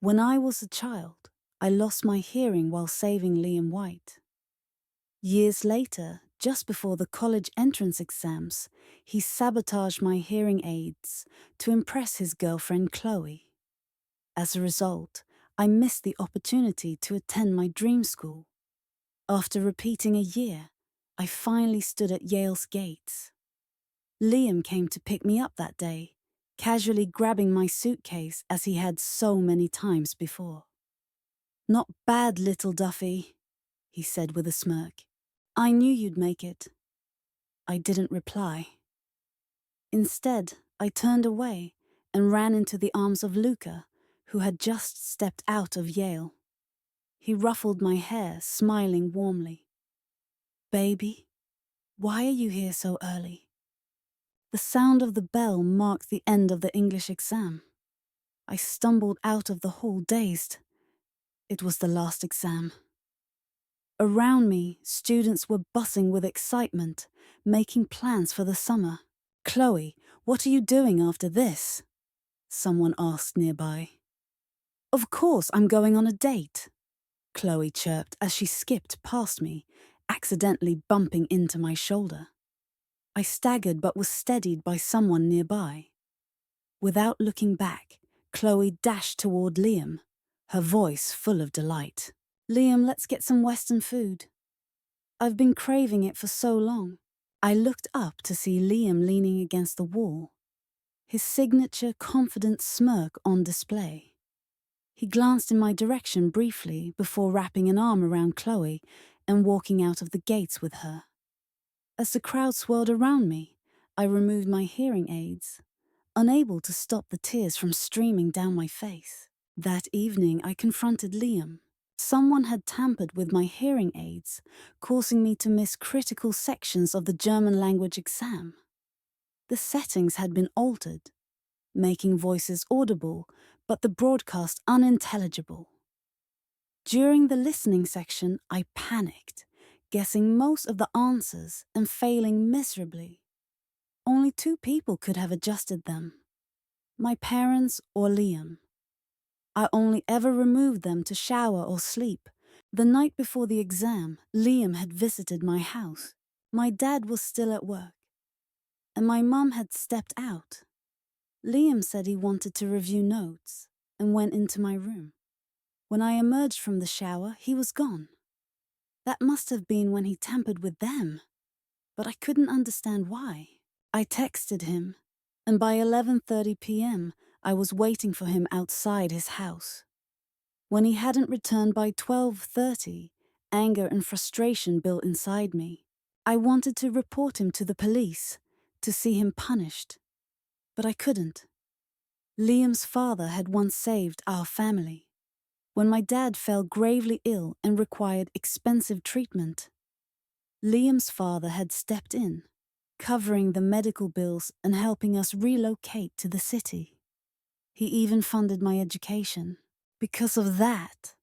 When I was a child, I lost my hearing while saving Liam White. Years later, just before the college entrance exams, he sabotaged my hearing aids to impress his girlfriend Chloe. As a result, I missed the opportunity to attend my dream school. After repeating a year, I finally stood at Yale's gates. Liam came to pick me up that day, casually grabbing my suitcase as he had so many times before. "Not bad, little Duffy," he said with a smirk. "I knew you'd make it." I didn't reply. Instead, I turned away and ran into the arms of Luca, who had just stepped out of Yale. He ruffled my hair, smiling warmly. "Baby, why are you here so early?" The sound of the bell marked the end of the English exam. I stumbled out of the hall dazed. It was the last exam. Around me, students were buzzing with excitement, making plans for the summer. "Chloe, what are you doing after this?" someone asked nearby. "Of course, I'm going on a date," Chloe chirped as she skipped past me, accidentally bumping into my shoulder. I staggered but was steadied by someone nearby. Without looking back, Chloe dashed toward Liam, her voice full of delight. "Liam, let's get some Western food. I've been craving it for so long." I looked up to see Liam leaning against the wall, his signature confident smirk on display. He glanced in my direction briefly before wrapping an arm around Chloe and walking out of the gates with her. As the crowd swirled around me, I removed my hearing aids, unable to stop the tears from streaming down my face. That evening, I confronted Liam. Someone had tampered with my hearing aids, causing me to miss critical sections of the German language exam. The settings had been altered, making voices audible, but the broadcast unintelligible. During the listening section, I panicked, guessing most of the answers and failing miserably. Only 2 people could have adjusted them: my parents or Liam. I only ever removed them to shower or sleep. The night before the exam, Liam had visited my house. My dad was still at work, and my mum had stepped out. Liam said he wanted to review notes and went into my room. When I emerged from the shower, he was gone. That must have been when he tampered with them, but I couldn't understand why. I texted him, and by 11:30 p.m., I was waiting for him outside his house. When he hadn't returned by 12:30, anger and frustration built inside me. I wanted to report him to the police, to see him punished, but I couldn't. Liam's father had once saved our family. When my dad fell gravely ill and required expensive treatment, Liam's father had stepped in, covering the medical bills and helping us relocate to the city. He even funded my education. Because of that,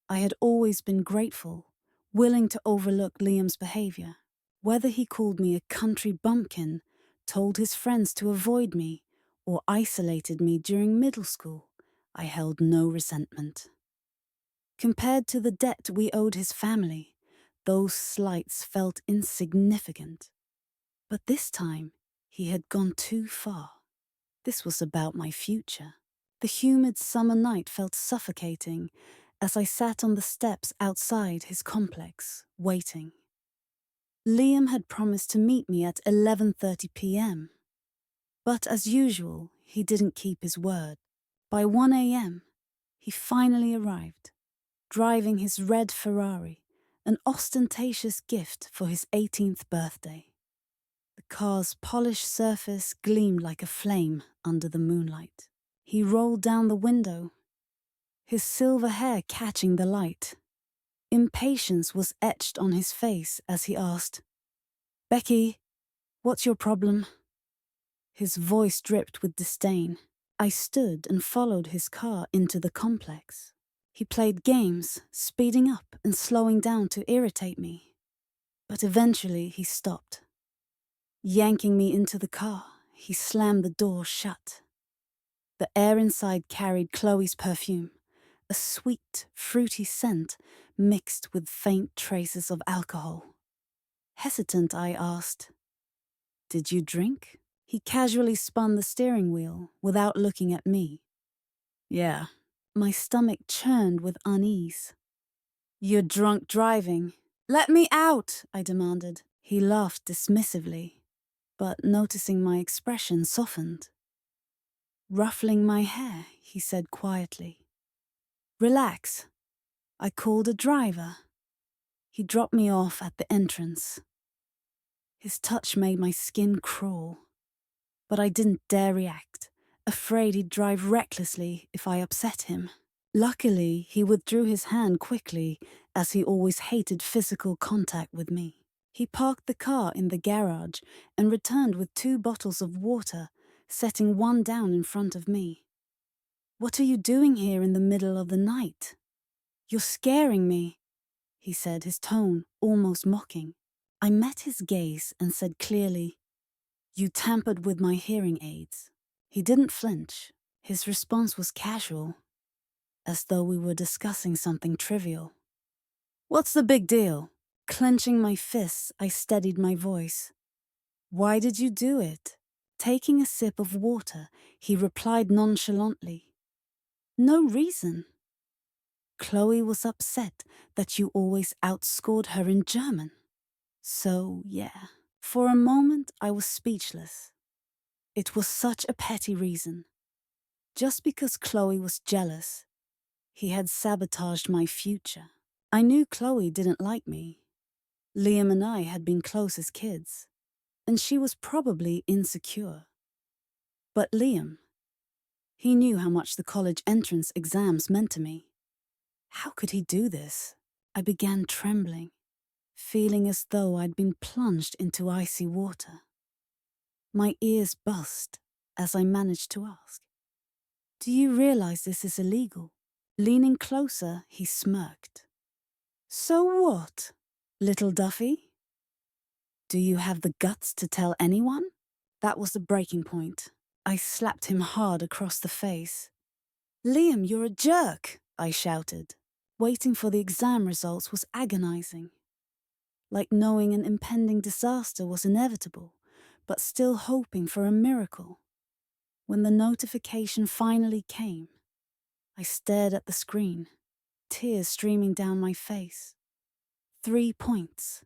I had always been grateful, willing to overlook Liam's behavior. Whether he called me a country bumpkin, told his friends to avoid me, or isolated me during middle school, I held no resentment. Compared to the debt we owed his family, those slights felt insignificant. But this time, he had gone too far. This was about my future. The humid summer night felt suffocating as I sat on the steps outside his complex, waiting. Liam had promised to meet me at 11:30 p.m. But as usual, he didn't keep his word. By 1 a.m., he finally arrived, driving his red Ferrari, an ostentatious gift for his 18th birthday. The car's polished surface gleamed like a flame under the moonlight. He rolled down the window, his silver hair catching the light. Impatience was etched on his face as he asked, "Becky, what's your problem?" His voice dripped with disdain. I stood and followed his car into the complex. He played games, speeding up and slowing down to irritate me. But eventually he stopped. Yanking me into the car, he slammed the door shut. The air inside carried Chloe's perfume, a sweet, fruity scent mixed with faint traces of alcohol. Hesitant, I asked, "Did you drink?" He casually spun the steering wheel without looking at me. "Yeah." My stomach churned with unease. "You're drunk driving." "Let me out," I demanded. He laughed dismissively, but noticing my expression softened. Ruffling my hair, he said quietly, "Relax. I called a driver." He dropped me off at the entrance. His touch made my skin crawl, but I didn't dare react, afraid he'd drive recklessly if I upset him. Luckily, he withdrew his hand quickly, as he always hated physical contact with me. He parked the car in the garage and returned with 2 bottles of water, setting one down in front of me. "What are you doing here in the middle of the night?" "You're scaring me," he said, his tone almost mocking. I met his gaze and said clearly, "You tampered with my hearing aids." He didn't flinch. His response was casual, as though we were discussing something trivial. "What's the big deal?" Clenching my fists, I steadied my voice. "Why did you do it?" Taking a sip of water, he replied nonchalantly, "No reason. Chloe was upset that you always outscored her in German." So, yeah. For a moment, I was speechless. It was such a petty reason. Just because Chloe was jealous, he had sabotaged my future. I knew Chloe didn't like me. Liam and I had been close as kids, and she was probably insecure. But Liam, he knew how much the college entrance exams meant to me. How could he do this? I began trembling, feeling as though I'd been plunged into icy water. My ears buzzed as I managed to ask, "Do you realize this is illegal?" Leaning closer, he smirked. "So what, little Duffy? Do you have the guts to tell anyone?" That was the breaking point. I slapped him hard across the face. "Liam, you're a jerk," I shouted. Waiting for the exam results was agonizing. Like knowing an impending disaster was inevitable, but still hoping for a miracle. When the notification finally came, I stared at the screen, tears streaming down my face. 3 points.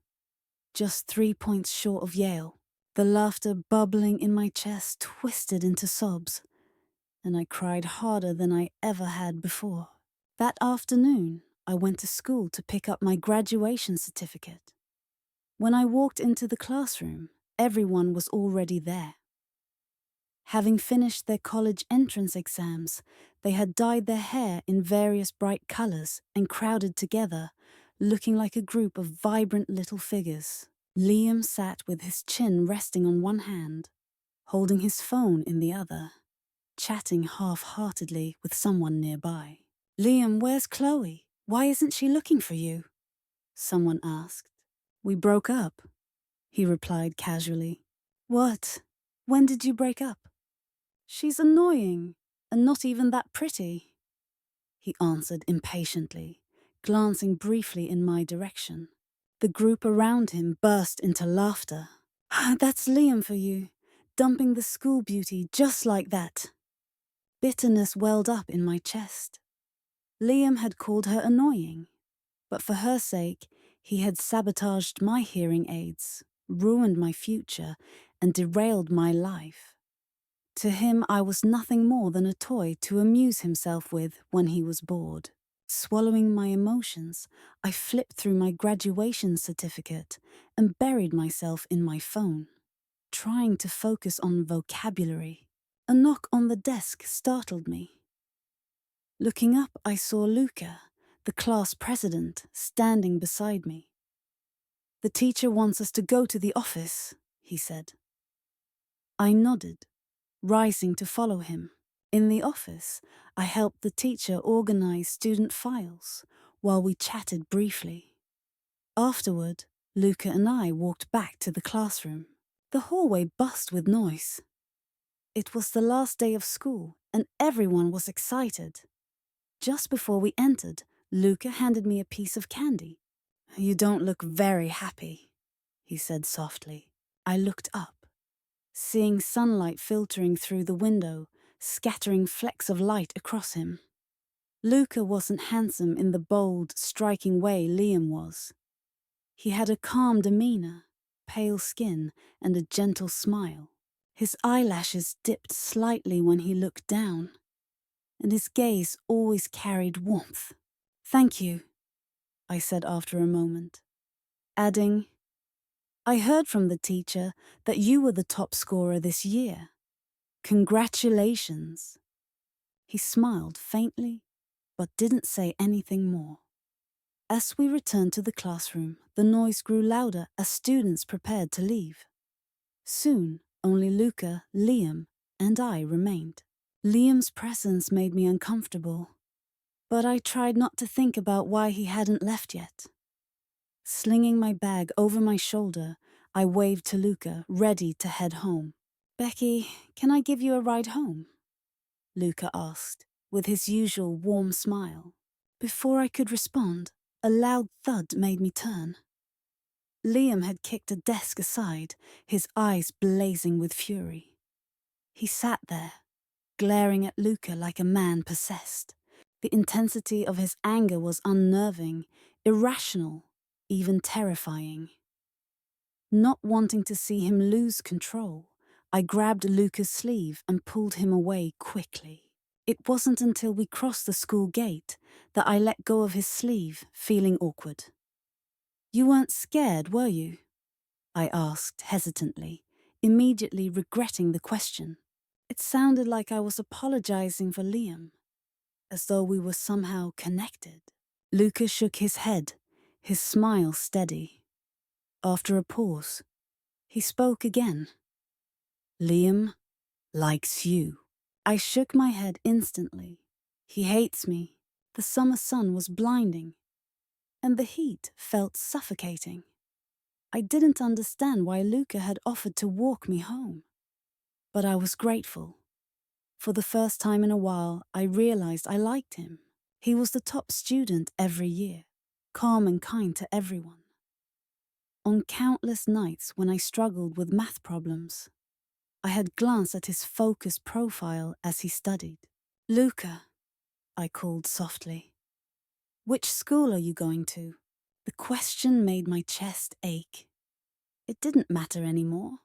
Just 3 points short of Yale. The laughter bubbling in my chest twisted into sobs, and I cried harder than I ever had before. That afternoon, I went to school to pick up my graduation certificate. When I walked into the classroom, everyone was already there. Having finished their college entrance exams, they had dyed their hair in various bright colors and crowded together, looking like a group of vibrant little figures. Liam sat with his chin resting on one hand, holding his phone in the other, chatting half-heartedly with someone nearby. "Liam, where's Chloe? Why isn't she looking for you?" someone asked. "We broke up," he replied casually. "What? When did you break up?" "She's annoying, and not even that pretty," he answered impatiently, glancing briefly in my direction. The group around him burst into laughter. "That's Liam for you, dumping the school beauty just like that." Bitterness welled up in my chest. Liam had called her annoying, but for her sake, he had sabotaged my hearing aids, ruined my future, and derailed my life. To him, I was nothing more than a toy to amuse himself with when he was bored. Swallowing my emotions, I flipped through my graduation certificate and buried myself in my phone, trying to focus on vocabulary. A knock on the desk startled me. Looking up, I saw Luca, the class president, standing beside me. "The teacher wants us to go to the office," he said. I nodded, rising to follow him. In the office, I helped the teacher organize student files while we chatted briefly. Afterward, Luca and I walked back to the classroom. The hallway buzzed with noise. It was the last day of school, and everyone was excited. Just before we entered, Luca handed me a piece of candy. "You don't look very happy," he said softly. I looked up, seeing sunlight filtering through the window, scattering flecks of light across him. Luca wasn't handsome in the bold, striking way Liam was. He had a calm demeanor, pale skin, and a gentle smile. His eyelashes dipped slightly when he looked down, and his gaze always carried warmth. "Thank you," I said after a moment, adding, "I heard from the teacher that you were the top scorer this year. Congratulations." He smiled faintly, but didn't say anything more. As we returned to the classroom, the noise grew louder as students prepared to leave. Soon, only Luca, Liam, and I remained. Liam's presence made me uncomfortable, but I tried not to think about why he hadn't left yet. Slinging my bag over my shoulder, I waved to Luca, ready to head home. "Becky, can I give you a ride home?" Luca asked, with his usual warm smile. Before I could respond, a loud thud made me turn. Liam had kicked a desk aside, his eyes blazing with fury. He sat there, glaring at Luca like a man possessed. The intensity of his anger was unnerving, irrational, even terrifying. Not wanting to see him lose control, I grabbed Luca's sleeve and pulled him away quickly. It wasn't until we crossed the school gate that I let go of his sleeve, feeling awkward. "You weren't scared, were you?" I asked hesitantly, immediately regretting the question. It sounded like I was apologizing for Liam, as though we were somehow connected. Luca shook his head, his smile steady. After a pause, he spoke again. "Liam likes you." I shook my head instantly. He hates me. The summer sun was blinding, and the heat felt suffocating. I didn't understand why Luca had offered to walk me home, but I was grateful. For the first time in a while, I realized I liked him. He was the top student every year, calm and kind to everyone. On countless nights when I struggled with math problems, I had glanced at his focused profile as he studied. "Luca," I called softly, "which school are you going to?" The question made my chest ache. It didn't matter anymore.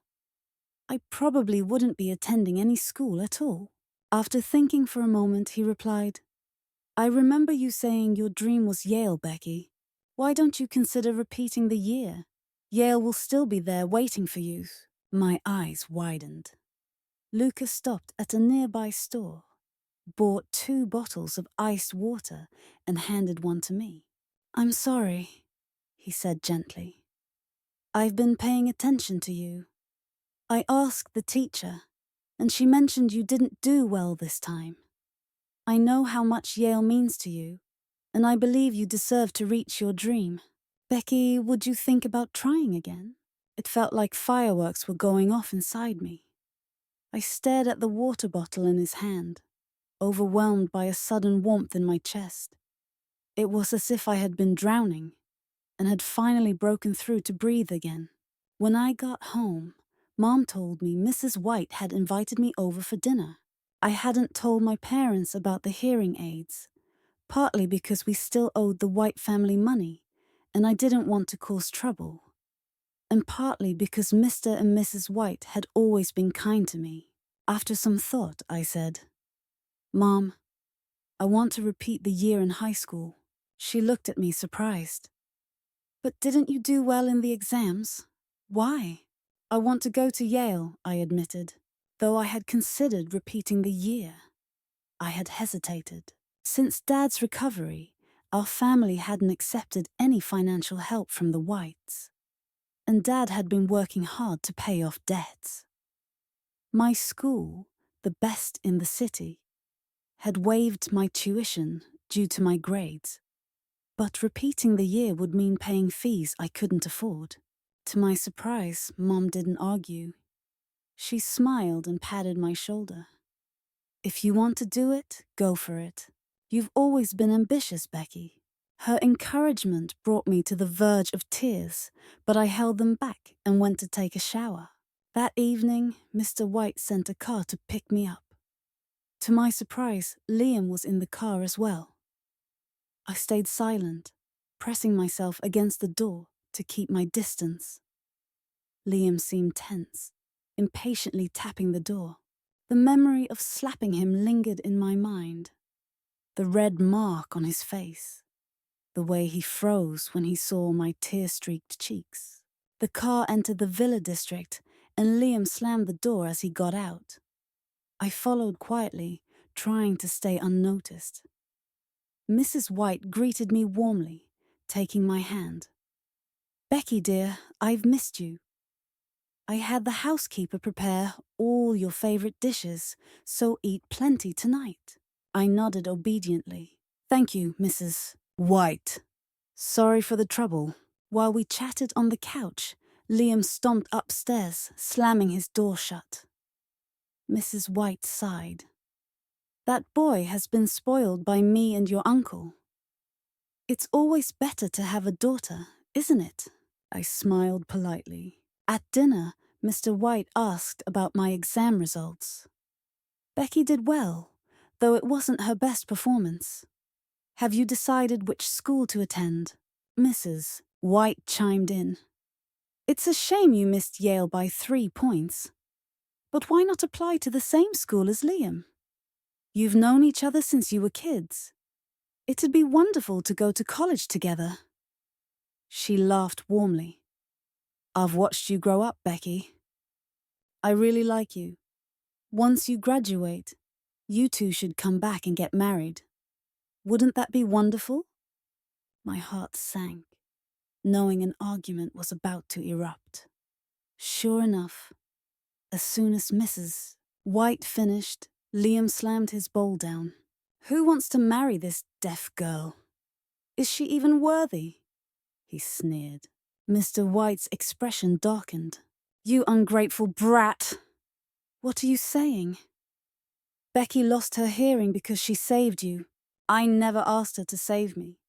I probably wouldn't be attending any school at all. After thinking for a moment, he replied, "I remember you saying your dream was Yale, Becky. Why don't you consider repeating the year? Yale will still be there waiting for you." My eyes widened. Luca stopped at a nearby store, bought 2 bottles of iced water, and handed one to me. "I'm sorry," he said gently. "I've been paying attention to you. I asked the teacher, and she mentioned you didn't do well this time. I know how much Yale means to you, and I believe you deserve to reach your dream. Becky, would you think about trying again?" It felt like fireworks were going off inside me. I stared at the water bottle in his hand, overwhelmed by a sudden warmth in my chest. It was as if I had been drowning and had finally broken through to breathe again. When I got home, Mom told me Mrs. White had invited me over for dinner. I hadn't told my parents about the hearing aids, partly because we still owed the White family money, and I didn't want to cause trouble, and partly because Mr. and Mrs. White had always been kind to me. After some thought, I said, "Mom, I want to repeat the year in high school." She looked at me surprised. "But didn't you do well in the exams? Why?" "I want to go to Yale," I admitted, though I had considered repeating the year. I had hesitated. Since Dad's recovery, our family hadn't accepted any financial help from the Whites, and Dad had been working hard to pay off debts. My school, the best in the city, had waived my tuition due to my grades, but repeating the year would mean paying fees I couldn't afford. To my surprise, Mom didn't argue. She smiled and patted my shoulder. "If you want to do it, go for it. You've always been ambitious, Becky. Her encouragement brought me to the verge of tears, but I held them back and went to take a shower. That evening, Mr. White sent a car to pick me up. To my surprise, Liam was in the car as well. I stayed silent, pressing myself against the door to keep my distance. Liam seemed tense, impatiently tapping the door. The memory of slapping him lingered in my mind. The red mark on his face. The way he froze when he saw my tear-streaked cheeks. The car entered the Villa district, and Liam slammed the door as he got out. I followed quietly, trying to stay unnoticed. Mrs. White greeted me warmly, taking my hand. "Becky, dear, I've missed you. I had the housekeeper prepare all your favorite dishes, so eat plenty tonight." I nodded obediently. "Thank you, Mrs. White. Sorry for the trouble." While we chatted on the couch, Liam stomped upstairs, slamming his door shut. Mrs. White sighed. "That boy has been spoiled by me and your uncle. It's always better to have a daughter, isn't it?" I smiled politely. At dinner, Mr. White asked about my exam results. Becky did well, though it wasn't her best performance. "Have you decided which school to attend?" Mrs. White chimed in. "It's a shame you missed Yale by 3 points. But why not apply to the same school as Liam? You've known each other since you were kids. It'd be wonderful to go to college together." She laughed warmly. "I've watched you grow up, Becky. I really like you. Once you graduate, you two should come back and get married. Wouldn't that be wonderful?" My heart sank, knowing an argument was about to erupt. Sure enough, as soon as Mrs. White finished, Liam slammed his bowl down. "Who wants to marry this deaf girl? Is she even worthy?" he sneered. Mr. White's expression darkened. "You ungrateful brat! What are you saying? Becky lost her hearing because she saved you. I never asked her to save me.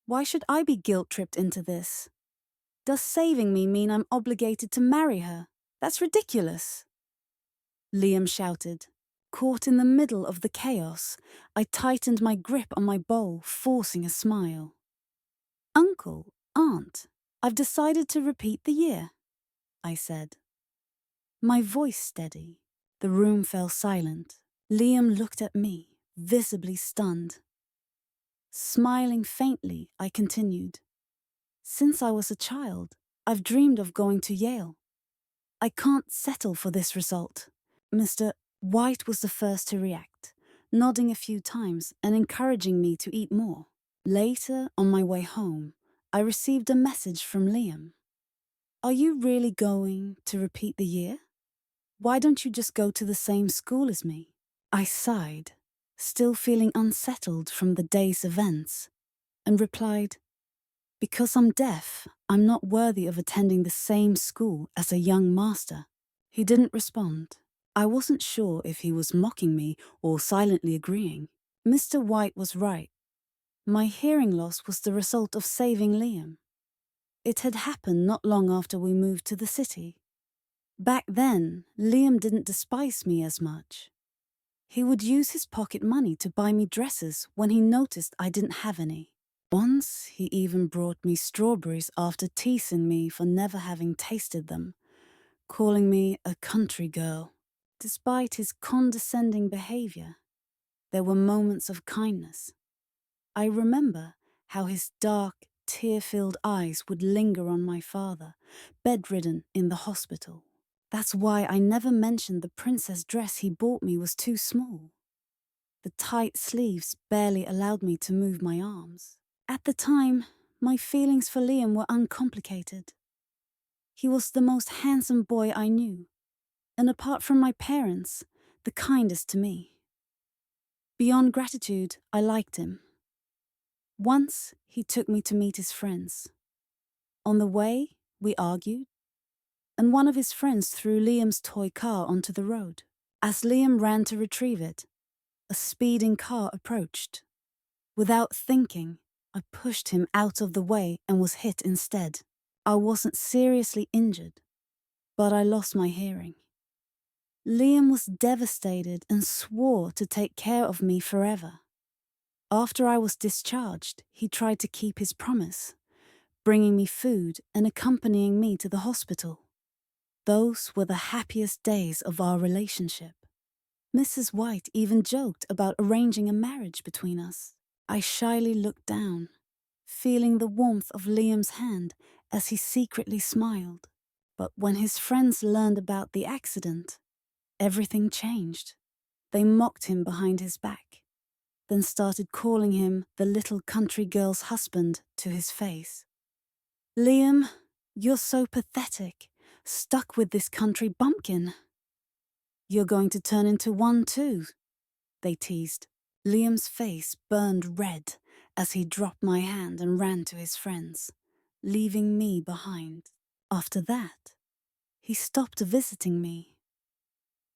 Why should I be guilt-tripped into this? Does saving me mean I'm obligated to marry her? That's ridiculous." Liam shouted. Caught in the middle of the chaos, I tightened my grip on my bowl, forcing a smile. "Uncle, Aunt, I've decided to repeat the year," I said. My voice steady. The room fell silent. Liam looked at me, visibly stunned. Smiling faintly, I continued. "Since I was a child, I've dreamed of going to Yale. I can't settle for this result." Mr. White was the first to react, nodding a few times and encouraging me to eat more. Later, on my way home, I received a message from Liam. "Are you really going to repeat the year? Why don't you just go to the same school as me?" I sighed, still feeling unsettled from the day's events, and replied, "Because I'm deaf, I'm not worthy of attending the same school as a young master." He didn't respond. I wasn't sure if he was mocking me or silently agreeing. Mr. White was right. My hearing loss was the result of saving Liam. It had happened not long after we moved to the city. Back then, Liam didn't despise me as much. He would use his pocket money to buy me dresses when he noticed I didn't have any. Once, he even brought me strawberries after teasing me for never having tasted them, calling me a country girl. Despite his condescending behavior, there were moments of kindness. I remember how his dark, tear-filled eyes would linger on my father, bedridden in the hospital. That's why I never mentioned the princess dress he bought me was too small. The tight sleeves barely allowed me to move my arms. At the time, my feelings for Liam were uncomplicated. He was the most handsome boy I knew, and apart from my parents, the kindest to me. Beyond gratitude, I liked him. Once, he took me to meet his friends. On the way, we argued, and one of his friends threw Liam's toy car onto the road. As Liam ran to retrieve it, a speeding car approached. Without thinking, I pushed him out of the way and was hit instead. I wasn't seriously injured, but I lost my hearing. Liam was devastated and swore to take care of me forever. After I was discharged, he tried to keep his promise, bringing me food and accompanying me to the hospital. Those were the happiest days of our relationship. Mrs. White even joked about arranging a marriage between us. I shyly looked down, feeling the warmth of Liam's hand as he secretly smiled. But when his friends learned about the accident, everything changed. They mocked him behind his back, then started calling him the little country girl's husband to his face. "Liam, you're so pathetic, stuck with this country bumpkin. You're going to turn into one too," they teased. Liam's face burned red as he dropped my hand and ran to his friends, leaving me behind. After that, he stopped visiting me.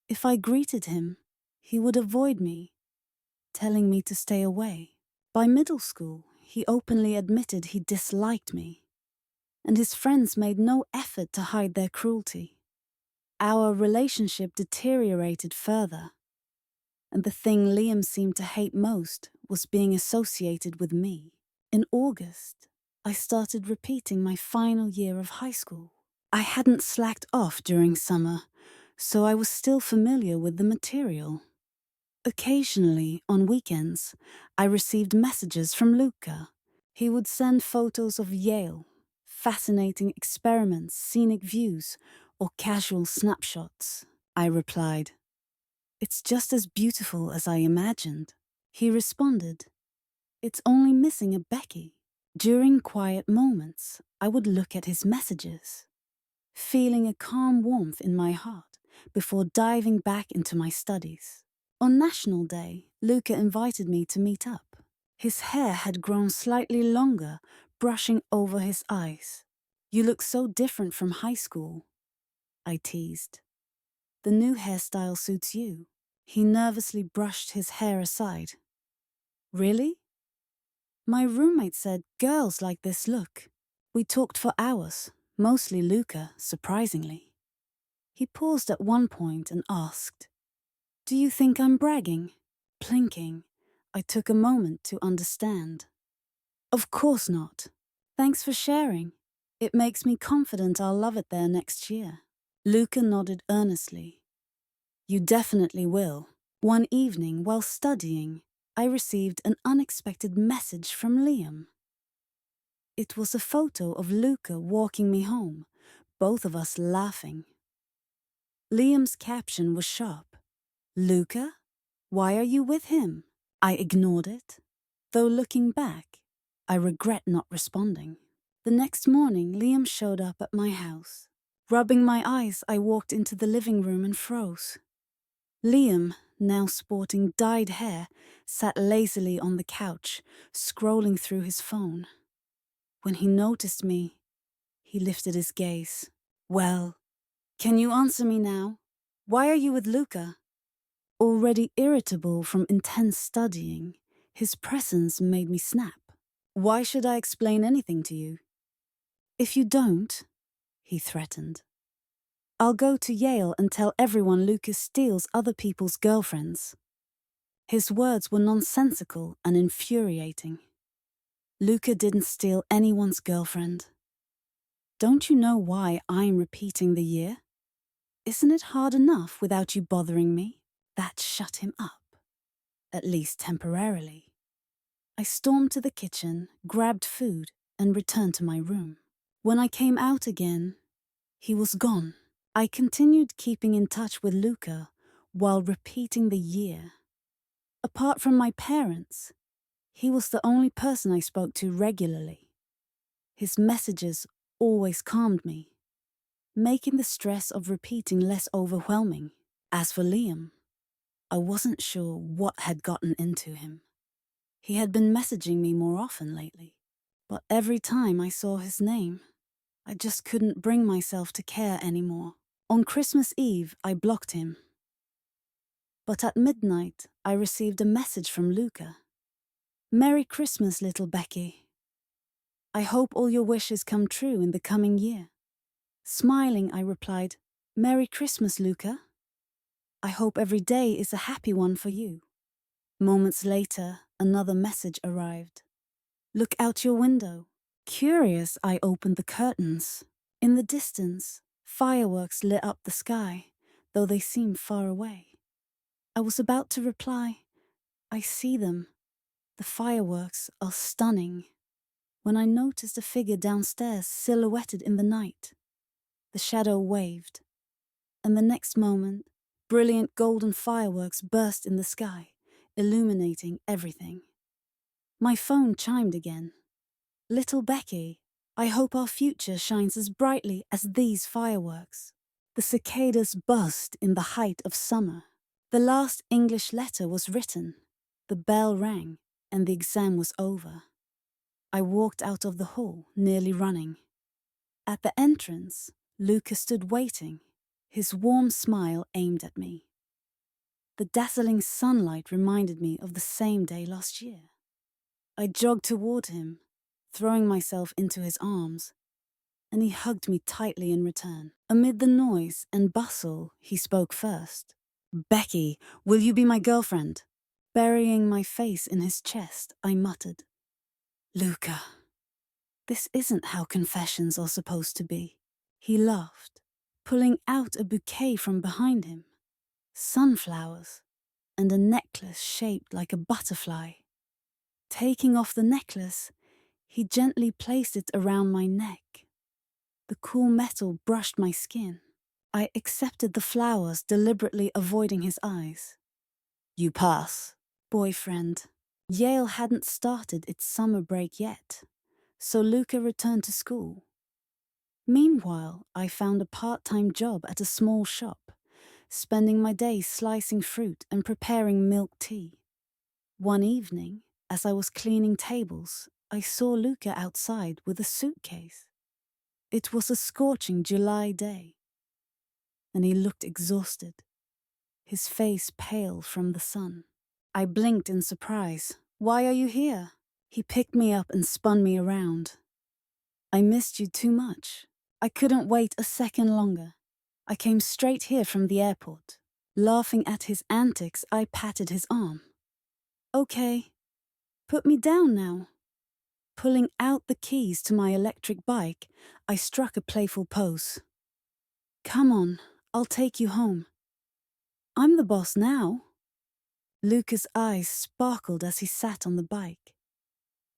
If I greeted him, he would avoid me, telling me to stay away. By middle school, he openly admitted he disliked me, and his friends made no effort to hide their cruelty. Our relationship deteriorated further, and the thing Liam seemed to hate most was being associated with me. In August, I started repeating my final year of high school. I hadn't slacked off during summer, so I was still familiar with the material. Occasionally, on weekends, I received messages from Luca. He would send photos of Yale, fascinating experiments, scenic views, or casual snapshots. I replied, "It's just as beautiful as I imagined." He responded, "It's only missing a Becky." During quiet moments, I would look at his messages, feeling a calm warmth in my heart before diving back into my studies. On National Day, Luca invited me to meet up. His hair had grown slightly longer, brushing over his eyes. "You look so different from high school," I teased. "The new hairstyle suits you." He nervously brushed his hair aside. "Really?" "My roommate said girls like this look." We talked for hours, mostly Luca, surprisingly. He paused at one point and asked, "Do you think I'm bragging?" Blinking, I took a moment to understand. "Of course not. Thanks for sharing. It makes me confident I'll love it there next year." Luca nodded earnestly. "You definitely will." One evening, while studying, I received an unexpected message from Liam. It was a photo of Luca walking me home, both of us laughing. Liam's caption was sharp. "Luca? Why are you with him?" I ignored it, though looking back, I regret not responding. The next morning, Liam showed up at my house. Rubbing my eyes, I walked into the living room and froze. Liam, now sporting dyed hair, sat lazily on the couch, scrolling through his phone. When he noticed me, he lifted his gaze. "Well, can you answer me now? Why are you with Luca?" Already irritable from intense studying, his presence made me snap. "Why should I explain anything to you?" "If you don't," he threatened, "I'll go to Yale and tell everyone Lucas steals other people's girlfriends." His words were nonsensical and infuriating. Luca didn't steal anyone's girlfriend. "Don't you know why I'm repeating the year? Isn't it hard enough without you bothering me?" That shut him up, at least temporarily. I stormed to the kitchen, grabbed food, and returned to my room. When I came out again, he was gone. I continued keeping in touch with Luca while repeating the year. Apart from my parents, he was the only person I spoke to regularly. His messages always calmed me, making the stress of repeating less overwhelming. As for Liam, I wasn't sure what had gotten into him. He had been messaging me more often lately, but every time I saw his name, I just couldn't bring myself to care anymore. On Christmas Eve, I blocked him. But at midnight, I received a message from Luca. Merry Christmas, little Becky. I hope all your wishes come true in the coming year. Smiling, I replied, Merry Christmas, Luca. I hope every day is a happy one for you. Moments later, another message arrived. Look out your window. Curious, I opened the curtains. In the distance, fireworks lit up the sky, though they seemed far away. I was about to reply, I see them. The fireworks are stunning. When I noticed a figure downstairs silhouetted in the night. The shadow waved, and the next moment, brilliant golden fireworks burst in the sky, illuminating everything. My phone chimed again. Little Becky, I hope our future shines as brightly as these fireworks. The cicadas buzzed in the height of summer. The last English letter was written. The bell rang, and the exam was over. I walked out of the hall, nearly running. At the entrance, Luca stood waiting, his warm smile aimed at me. The dazzling sunlight reminded me of the same day last year. I jogged toward him, throwing myself into his arms, and he hugged me tightly in return. Amid the noise and bustle, he spoke first. Becky, will you be my girlfriend? Burying my face in his chest, I muttered. Luca, this isn't how confessions are supposed to be. He laughed, pulling out a bouquet from behind him. Sunflowers, and a necklace shaped like a butterfly. Taking off the necklace, he gently placed it around my neck. The cool metal brushed my skin. I accepted the flowers, deliberately avoiding his eyes. You pass, boyfriend. Yale hadn't started its summer break yet, so Luca returned to school. Meanwhile, I found a part-time job at a small shop, spending my days slicing fruit and preparing milk tea. One evening, as I was cleaning tables, I saw Luca outside with a suitcase. It was a scorching July day, and he looked exhausted, his face pale from the sun. I blinked in surprise. Why are you here? He picked me up and spun me around. I missed you too much. I couldn't wait a second longer. I came straight here from the airport. Laughing at his antics, I patted his arm. Okay, put me down now. Pulling out the keys to my electric bike, I struck a playful pose. Come on, I'll take you home. I'm the boss now. Luca's eyes sparkled as he sat on the bike.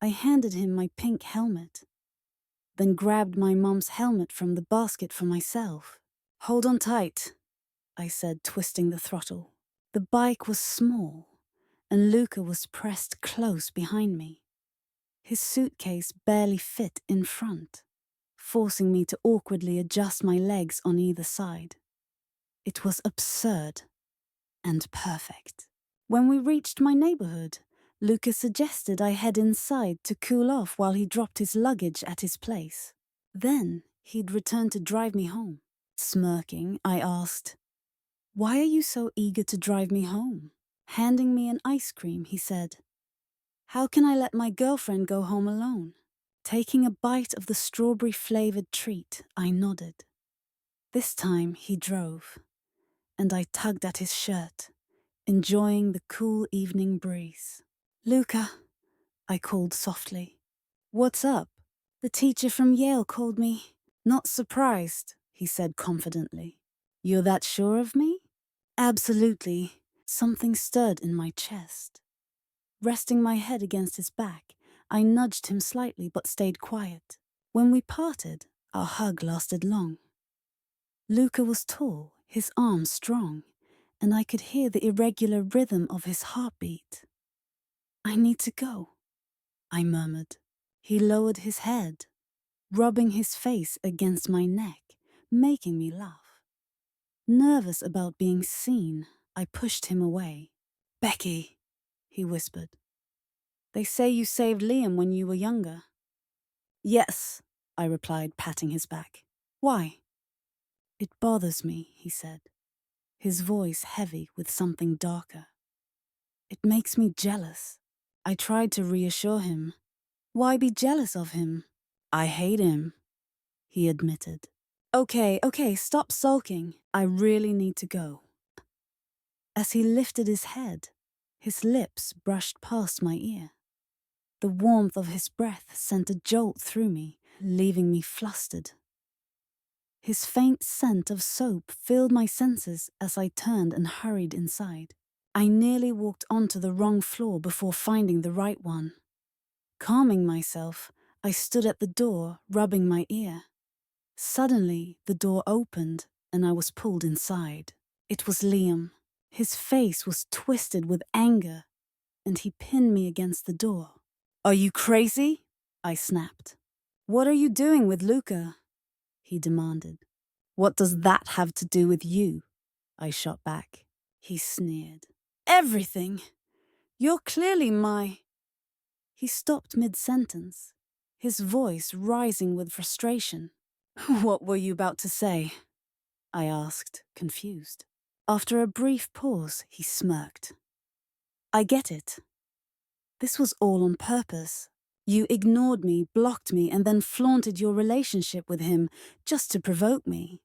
I handed him my pink helmet, then grabbed my mum's helmet from the basket for myself. Hold on tight, I said, twisting the throttle. The bike was small, and Luca was pressed close behind me. His suitcase barely fit in front, forcing me to awkwardly adjust my legs on either side. It was absurd and perfect. When we reached my neighborhood, Luca suggested I head inside to cool off while he dropped his luggage at his place. Then he'd return to drive me home. Smirking, I asked, Why are you so eager to drive me home? Handing me an ice cream, he said, How can I let my girlfriend go home alone? Taking a bite of the strawberry-flavored treat, I nodded. This time he drove, and I tugged at his shirt, enjoying the cool evening breeze. Luca, I called softly. What's up? The teacher from Yale called me. Not surprised, he said confidently. You're that sure of me? Absolutely. Something stirred in my chest. Resting my head against his back, I nudged him slightly but stayed quiet. When we parted, our hug lasted long. Luca was tall, his arms strong, and I could hear the irregular rhythm of his heartbeat. I need to go, I murmured. He lowered his head, rubbing his face against my neck, making me laugh. Nervous about being seen, I pushed him away. Becky, he whispered. They say you saved Liam when you were younger. Yes, I replied, patting his back. Why? It bothers me, he said, his voice heavy with something darker. It makes me jealous. I tried to reassure him. Why be jealous of him? I hate him, he admitted. Okay, stop sulking. I really need to go. As he lifted his head, his lips brushed past my ear. The warmth of his breath sent a jolt through me, leaving me flustered. His faint scent of soap filled my senses as I turned and hurried inside. I nearly walked onto the wrong floor before finding the right one. Calming myself, I stood at the door, rubbing my ear. Suddenly, the door opened and I was pulled inside. It was Liam. His face was twisted with anger, and he pinned me against the door. Are you crazy? I snapped. What are you doing with Luca? He demanded. What does that have to do with you? I shot back. He sneered. Everything. You're clearly my... He stopped mid-sentence, his voice rising with frustration. What were you about to say? I asked, confused. After a brief pause, he smirked. I get it. This was all on purpose. You ignored me, blocked me, and then flaunted your relationship with him just to provoke me.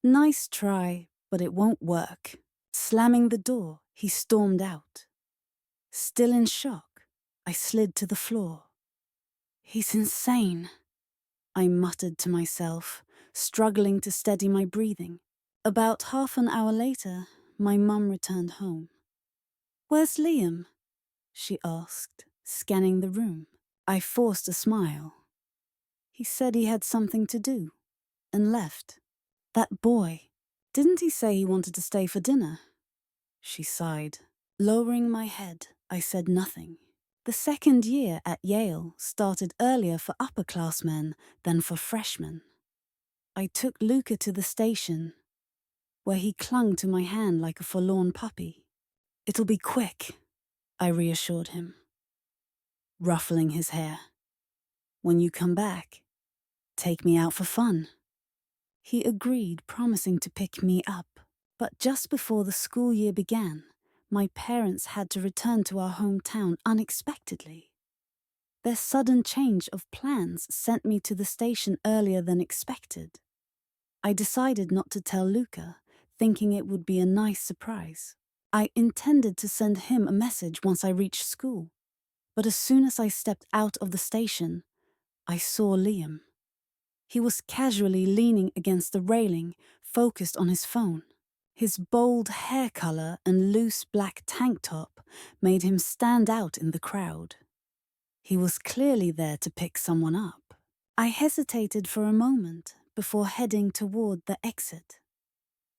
Nice try, but it won't work. Slamming the door, he stormed out. Still in shock, I slid to the floor. He's insane, I muttered to myself, struggling to steady my breathing. About half an hour later, my mum returned home. Where's Liam? She asked, scanning the room. I forced a smile. He said he had something to do, and left. That boy, didn't he say he wanted to stay for dinner? She sighed. Lowering my head, I said nothing. The second year at Yale started earlier for upperclassmen than for freshmen. I took Luca to the station, where he clung to my hand like a forlorn puppy. It'll be quick, I reassured him, ruffling his hair. When you come back, take me out for fun. He agreed, promising to pick me up. But just before the school year began, my parents had to return to our hometown unexpectedly. Their sudden change of plans sent me to the station earlier than expected. I decided not to tell Luca, thinking it would be a nice surprise. I intended to send him a message once I reached school, but as soon as I stepped out of the station, I saw Liam. He was casually leaning against the railing, focused on his phone. His bold hair color and loose black tank top made him stand out in the crowd. He was clearly there to pick someone up. I hesitated for a moment before heading toward the exit.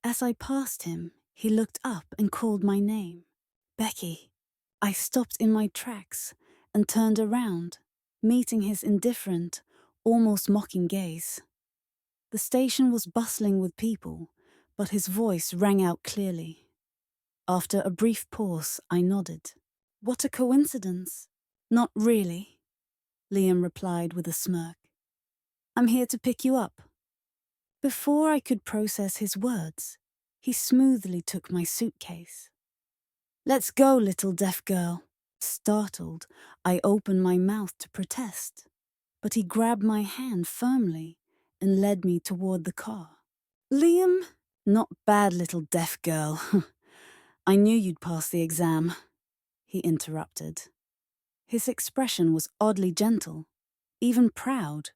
As I passed him, he looked up and called my name. Becky. I stopped in my tracks and turned around, meeting his indifferent, almost mocking gaze. The station was bustling with people, but his voice rang out clearly. After a brief pause, I nodded. What a coincidence. Not really, Liam replied with a smirk. I'm here to pick you up. Before I could process his words, he smoothly took my suitcase. Let's go, little deaf girl. Startled, I opened my mouth to protest, but he grabbed my hand firmly and led me toward the car. Liam? Not bad, little deaf girl. I knew you'd pass the exam, he interrupted. His expression was oddly gentle, even proud,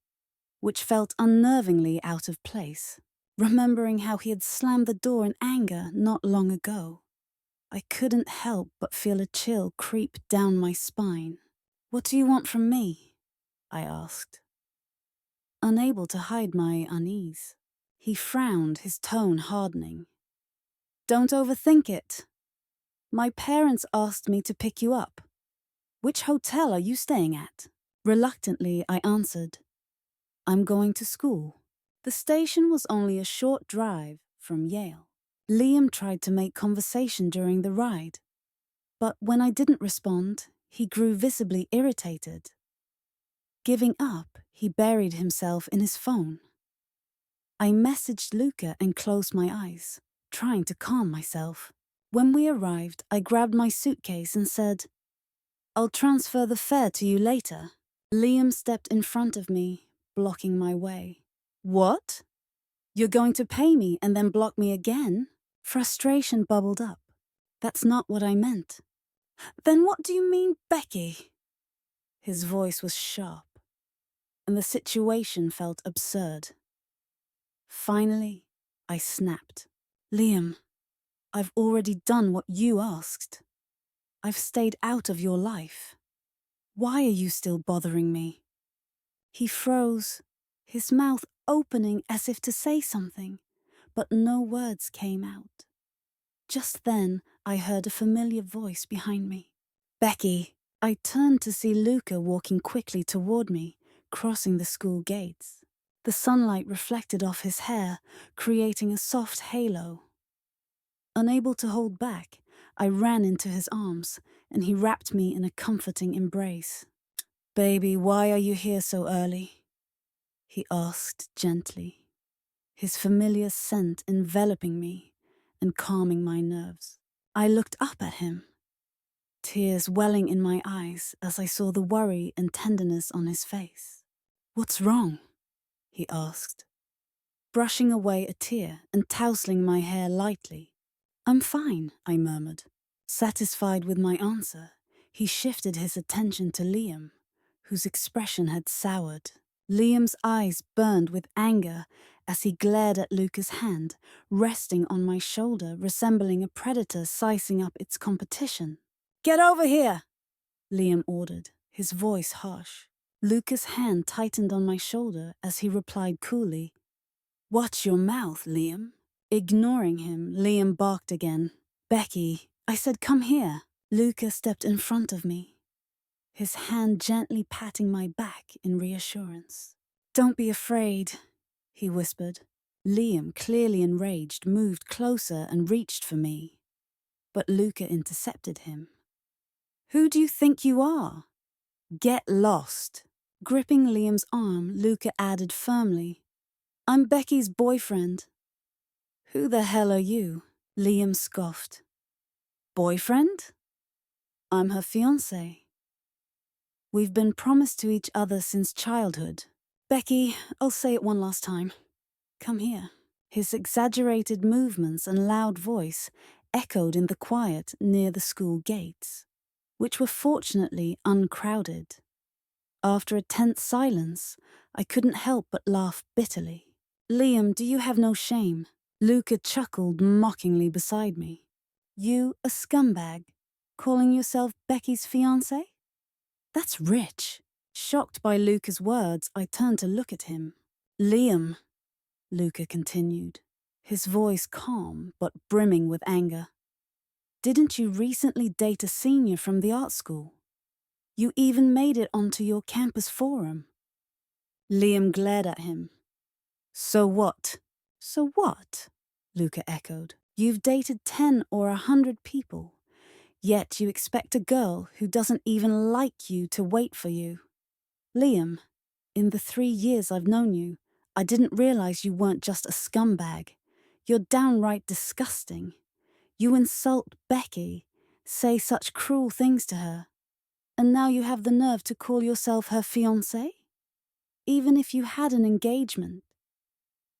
which felt unnervingly out of place, remembering how he had slammed the door in anger not long ago. I couldn't help but feel a chill creep down my spine. What do you want from me? I asked, unable to hide my unease. He frowned, his tone hardening. Don't overthink it. My parents asked me to pick you up. Which hotel are you staying at? Reluctantly, I answered, I'm going to school. The station was only a short drive from Yale. Liam tried to make conversation during the ride, but when I didn't respond, he grew visibly irritated. Giving up, he buried himself in his phone. I messaged Luca and closed my eyes, trying to calm myself. When we arrived, I grabbed my suitcase and said, I'll transfer the fare to you later. Liam stepped in front of me, blocking my way. What? You're going to pay me and then block me again? Frustration bubbled up. That's not what I meant. Then what do you mean, Becky? His voice was sharp, and the situation felt absurd. Finally, I snapped. Liam, I've already done what you asked. I've stayed out of your life. Why are you still bothering me? He froze, his mouth opening as if to say something, but no words came out. Just then, I heard a familiar voice behind me. Becky. I turned to see Luca walking quickly toward me, crossing the school gates. The sunlight reflected off his hair, creating a soft halo. Unable to hold back, I ran into his arms, and he wrapped me in a comforting embrace. Baby, why are you here so early? He asked gently, his familiar scent enveloping me and calming my nerves. I looked up at him, tears welling in my eyes as I saw the worry and tenderness on his face. What's wrong? He asked, brushing away a tear and tousling my hair lightly. I'm fine, I murmured. Satisfied with my answer, he shifted his attention to Liam, whose expression had soured. Liam's eyes burned with anger as he glared at Luca's hand, resting on my shoulder, resembling a predator sizing up its competition. Get over here, Liam ordered, his voice harsh. Luca's hand tightened on my shoulder as he replied coolly, Watch your mouth, Liam. Ignoring him, Liam barked again. Becky, I said come here. Luca stepped in front of me, his hand gently patting my back in reassurance. Don't be afraid, he whispered. Liam, clearly enraged, moved closer and reached for me. But Luca intercepted him. Who do you think you are? Get lost. Gripping Liam's arm, Luca added firmly, I'm Becky's boyfriend. Who the hell are you? Liam scoffed. Boyfriend? I'm her fiancé. We've been promised to each other since childhood. Becky, I'll say it one last time. Come here. His exaggerated movements and loud voice echoed in the quiet near the school gates, which were fortunately uncrowded. After a tense silence, I couldn't help but laugh bitterly. Liam, do you have no shame? Luca chuckled mockingly beside me. You, a scumbag, calling yourself Becky's fiancé? That's rich. Shocked by Luca's words, I turned to look at him. Liam, Luca continued, his voice calm but brimming with anger. Didn't you recently date a senior from the art school? You even made it onto your campus forum. Liam glared at him. So what? So what? Luca echoed. You've dated 10 or 100 people, yet you expect a girl who doesn't even like you to wait for you. Liam, in the 3 years I've known you, I didn't realize you weren't just a scumbag. You're downright disgusting. You insult Becky, say such cruel things to her, and now you have the nerve to call yourself her fiancé? Even if you had an engagement,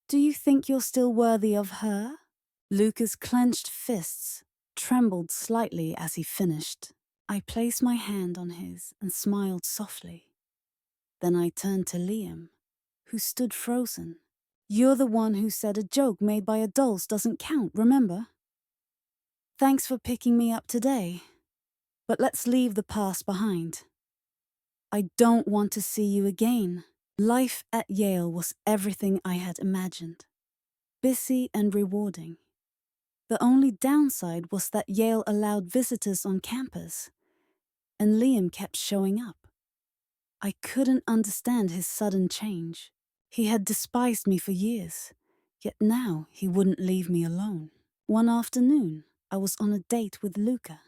do you think you're still worthy of her? Luca's clenched fists trembled slightly as he finished. I placed my hand on his and smiled softly. Then I turned to Liam, who stood frozen. You're the one who said a joke made by adults doesn't count, remember? Thanks for picking me up today, but let's leave the past behind. I don't want to see you again. Life at Yale was everything I had imagined. Busy and rewarding. The only downside was that Yale allowed visitors on campus, and Liam kept showing up. I couldn't understand his sudden change. He had despised me for years, yet now he wouldn't leave me alone. One afternoon, I was on a date with Luca.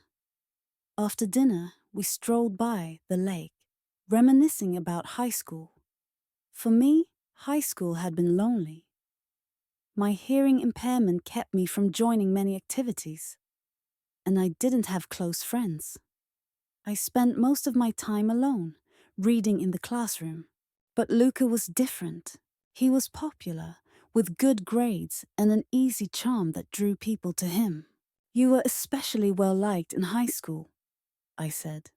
After dinner, we strolled by the lake, reminiscing about high school. For me, high school had been lonely. My hearing impairment kept me from joining many activities, and I didn't have close friends. I spent most of my time alone, reading in the classroom. But Luca was different. He was popular, with good grades and an easy charm that drew people to him. You were especially well liked in high school, I said.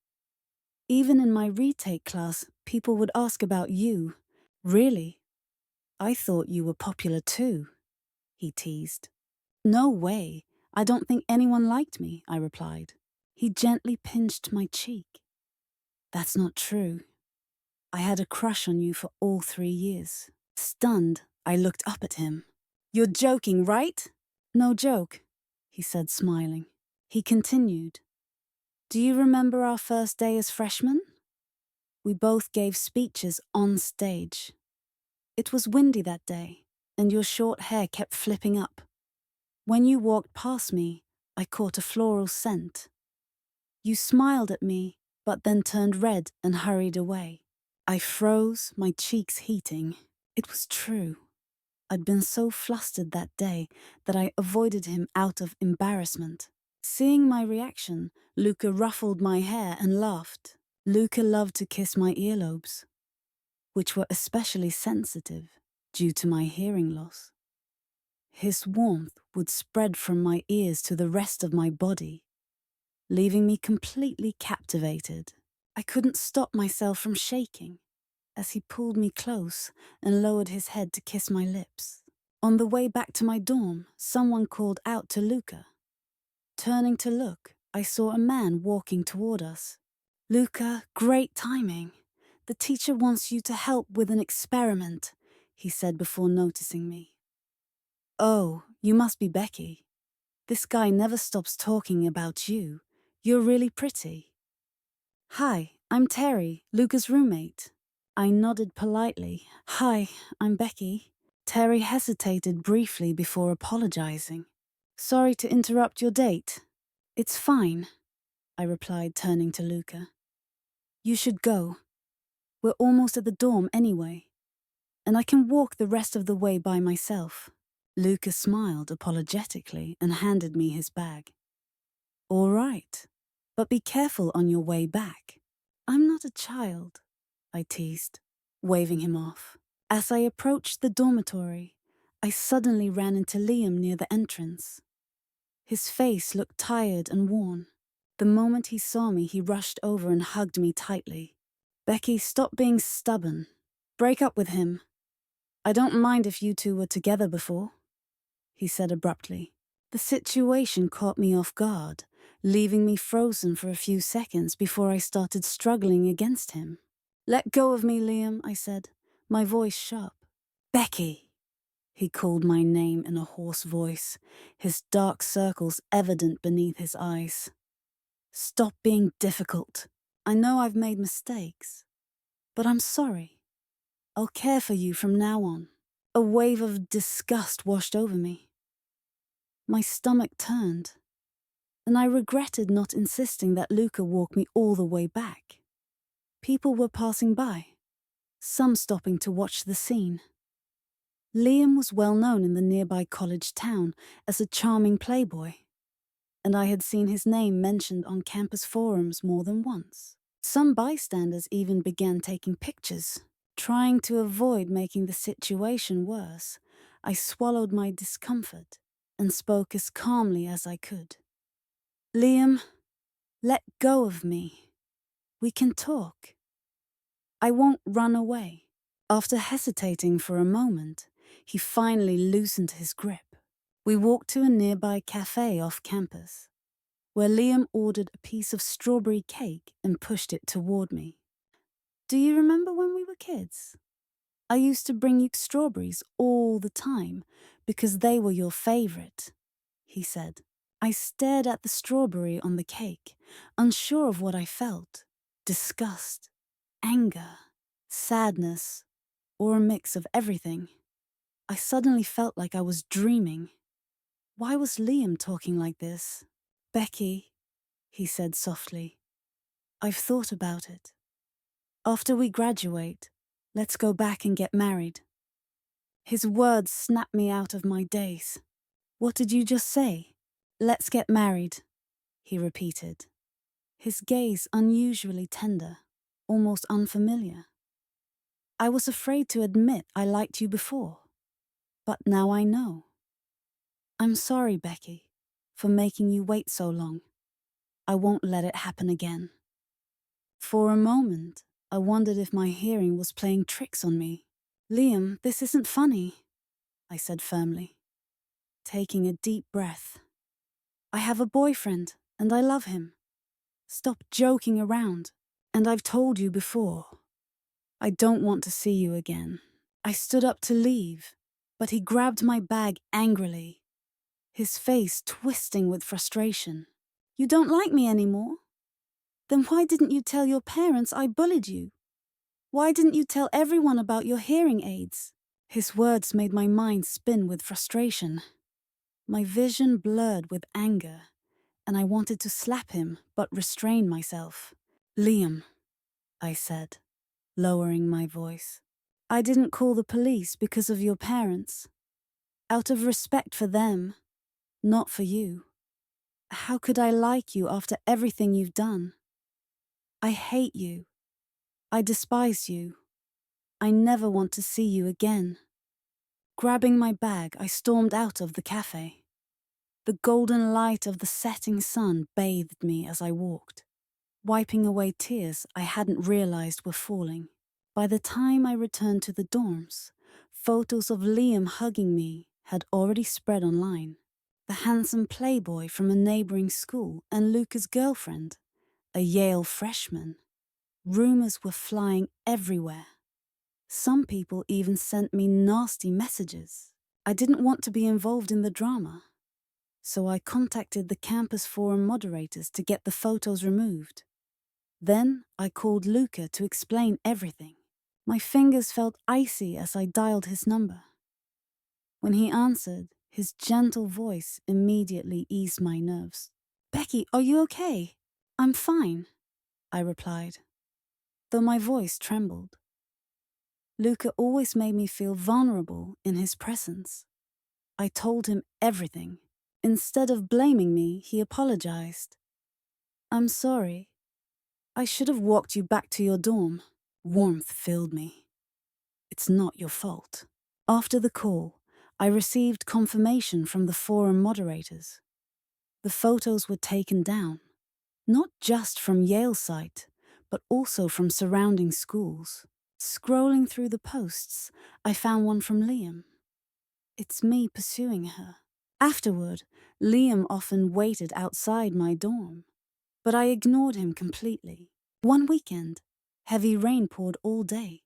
Even in my retake class, people would ask about you. Really? I thought you were popular too, he teased. No way. I don't think anyone liked me, I replied. He gently pinched my cheek. That's not true. I had a crush on you for all 3 years. Stunned, I looked up at him. You're joking, right? No joke, he said, smiling. He continued. Do you remember our first day as freshmen? We both gave speeches on stage. It was windy that day, and your short hair kept flipping up. When you walked past me, I caught a floral scent. You smiled at me, but then turned red and hurried away. I froze, my cheeks heating. It was true. I'd been so flustered that day that I avoided him out of embarrassment. Seeing my reaction, Luca ruffled my hair and laughed. Luca loved to kiss my earlobes, which were especially sensitive due to my hearing loss. His warmth would spread from my ears to the rest of my body, leaving me completely captivated. I couldn't stop myself from shaking as he pulled me close and lowered his head to kiss my lips. On the way back to my dorm, someone called out to Luca. Turning to look, I saw a man walking toward us. Luca, great timing. The teacher wants you to help with an experiment, he said before noticing me. Oh, you must be Becky. This guy never stops talking about you. You're really pretty. Hi, I'm Terry, Luca's roommate. I nodded politely. Hi, I'm Becky. Terry hesitated briefly before apologizing. Sorry to interrupt your date. It's fine, I replied, turning to Luca. You should go. We're almost at the dorm anyway, and I can walk the rest of the way by myself. Luca smiled apologetically and handed me his bag. All right, but be careful on your way back. I'm not a child, I teased, waving him off. As I approached the dormitory, I suddenly ran into Liam near the entrance. His face looked tired and worn. The moment he saw me, he rushed over and hugged me tightly. Becky, stop being stubborn. Break up with him. I don't mind if you two were together before, he said abruptly. The situation caught me off guard, leaving me frozen for a few seconds before I started struggling against him. Let go of me, Liam, I said, my voice sharp. Becky! He called my name in a hoarse voice, his dark circles evident beneath his eyes. Stop being difficult. I know I've made mistakes, but I'm sorry. I'll care for you from now on. A wave of disgust washed over me. My stomach turned, and I regretted not insisting that Luca walk me all the way back. People were passing by, some stopping to watch the scene. Liam was well known in the nearby college town as a charming playboy, and I had seen his name mentioned on campus forums more than once. Some bystanders even began taking pictures. Trying to avoid making the situation worse, I swallowed my discomfort and spoke as calmly as I could. Liam, let go of me. We can talk. I won't run away. After hesitating for a moment, he finally loosened his grip. We walked to a nearby cafe off campus, where Liam ordered a piece of strawberry cake and pushed it toward me. Do you remember when we were kids? I used to bring you strawberries all the time because they were your favorite, he said. I stared at the strawberry on the cake, unsure of what I felt. Disgust, anger, sadness, or a mix of everything. I suddenly felt like I was dreaming. Why was Liam talking like this? Becky, he said softly, I've thought about it. After we graduate, let's go back and get married. His words snapped me out of my daze. What did you just say? Let's get married, he repeated. his gaze unusually tender, almost unfamiliar. I was afraid to admit I liked you before, but now I know. I'm sorry, Becky, for making you wait so long. I won't let it happen again. For a moment, I wondered if my hearing was playing tricks on me. Liam, this isn't funny, I said firmly, taking a deep breath. I have a boyfriend, and I love him. Stop joking around, and I've told you before. I don't want to see you again. I stood up to leave, but he grabbed my bag angrily, his face twisting with frustration. You don't like me anymore? Then why didn't you tell your parents I bullied you? Why didn't you tell everyone about your hearing aids? His words made my mind spin with frustration. My vision blurred with anger, and I wanted to slap him but restrained myself. Liam, I said, lowering my voice. I didn't call the police because of your parents. Out of respect for them, not for you. How could I like you after everything you've done? I hate you. I despise you. I never want to see you again. Grabbing my bag, I stormed out of the cafe. The golden light of the setting sun bathed me as I walked, wiping away tears I hadn't realized were falling. By the time I returned to the dorms, photos of Liam hugging me had already spread online. The handsome playboy from a neighboring school and Luca's girlfriend, a Yale freshman. Rumors were flying everywhere. Some people even sent me nasty messages. I didn't want to be involved in the drama, so I contacted the campus forum moderators to get the photos removed. Then I called Luca to explain everything. My fingers felt icy as I dialed his number. When he answered, his gentle voice immediately eased my nerves. Becky, are you okay? I'm fine, I replied, though my voice trembled. Luca always made me feel vulnerable in his presence. I told him everything. Instead of blaming me, he apologized. I'm sorry. I should have walked you back to your dorm. Warmth filled me. It's not your fault. After the call, I received confirmation from the forum moderators. The photos were taken down, not just from Yale's site, but also from surrounding schools. Scrolling through the posts, I found one from Liam. It's me pursuing her. Afterward, Liam often waited outside my dorm, but I ignored him completely. One weekend, heavy rain poured all day.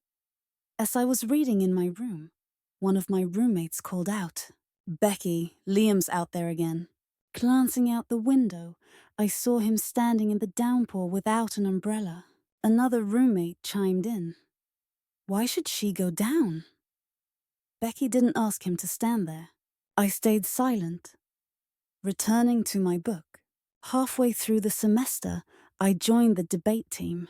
As I was reading in my room, one of my roommates called out, Becky, Liam's out there again. Glancing out the window, I saw him standing in the downpour without an umbrella. Another roommate chimed in. Why should she go down? Becky didn't ask him to stand there. I stayed silent, returning to my book. Halfway through the semester, I joined the debate team.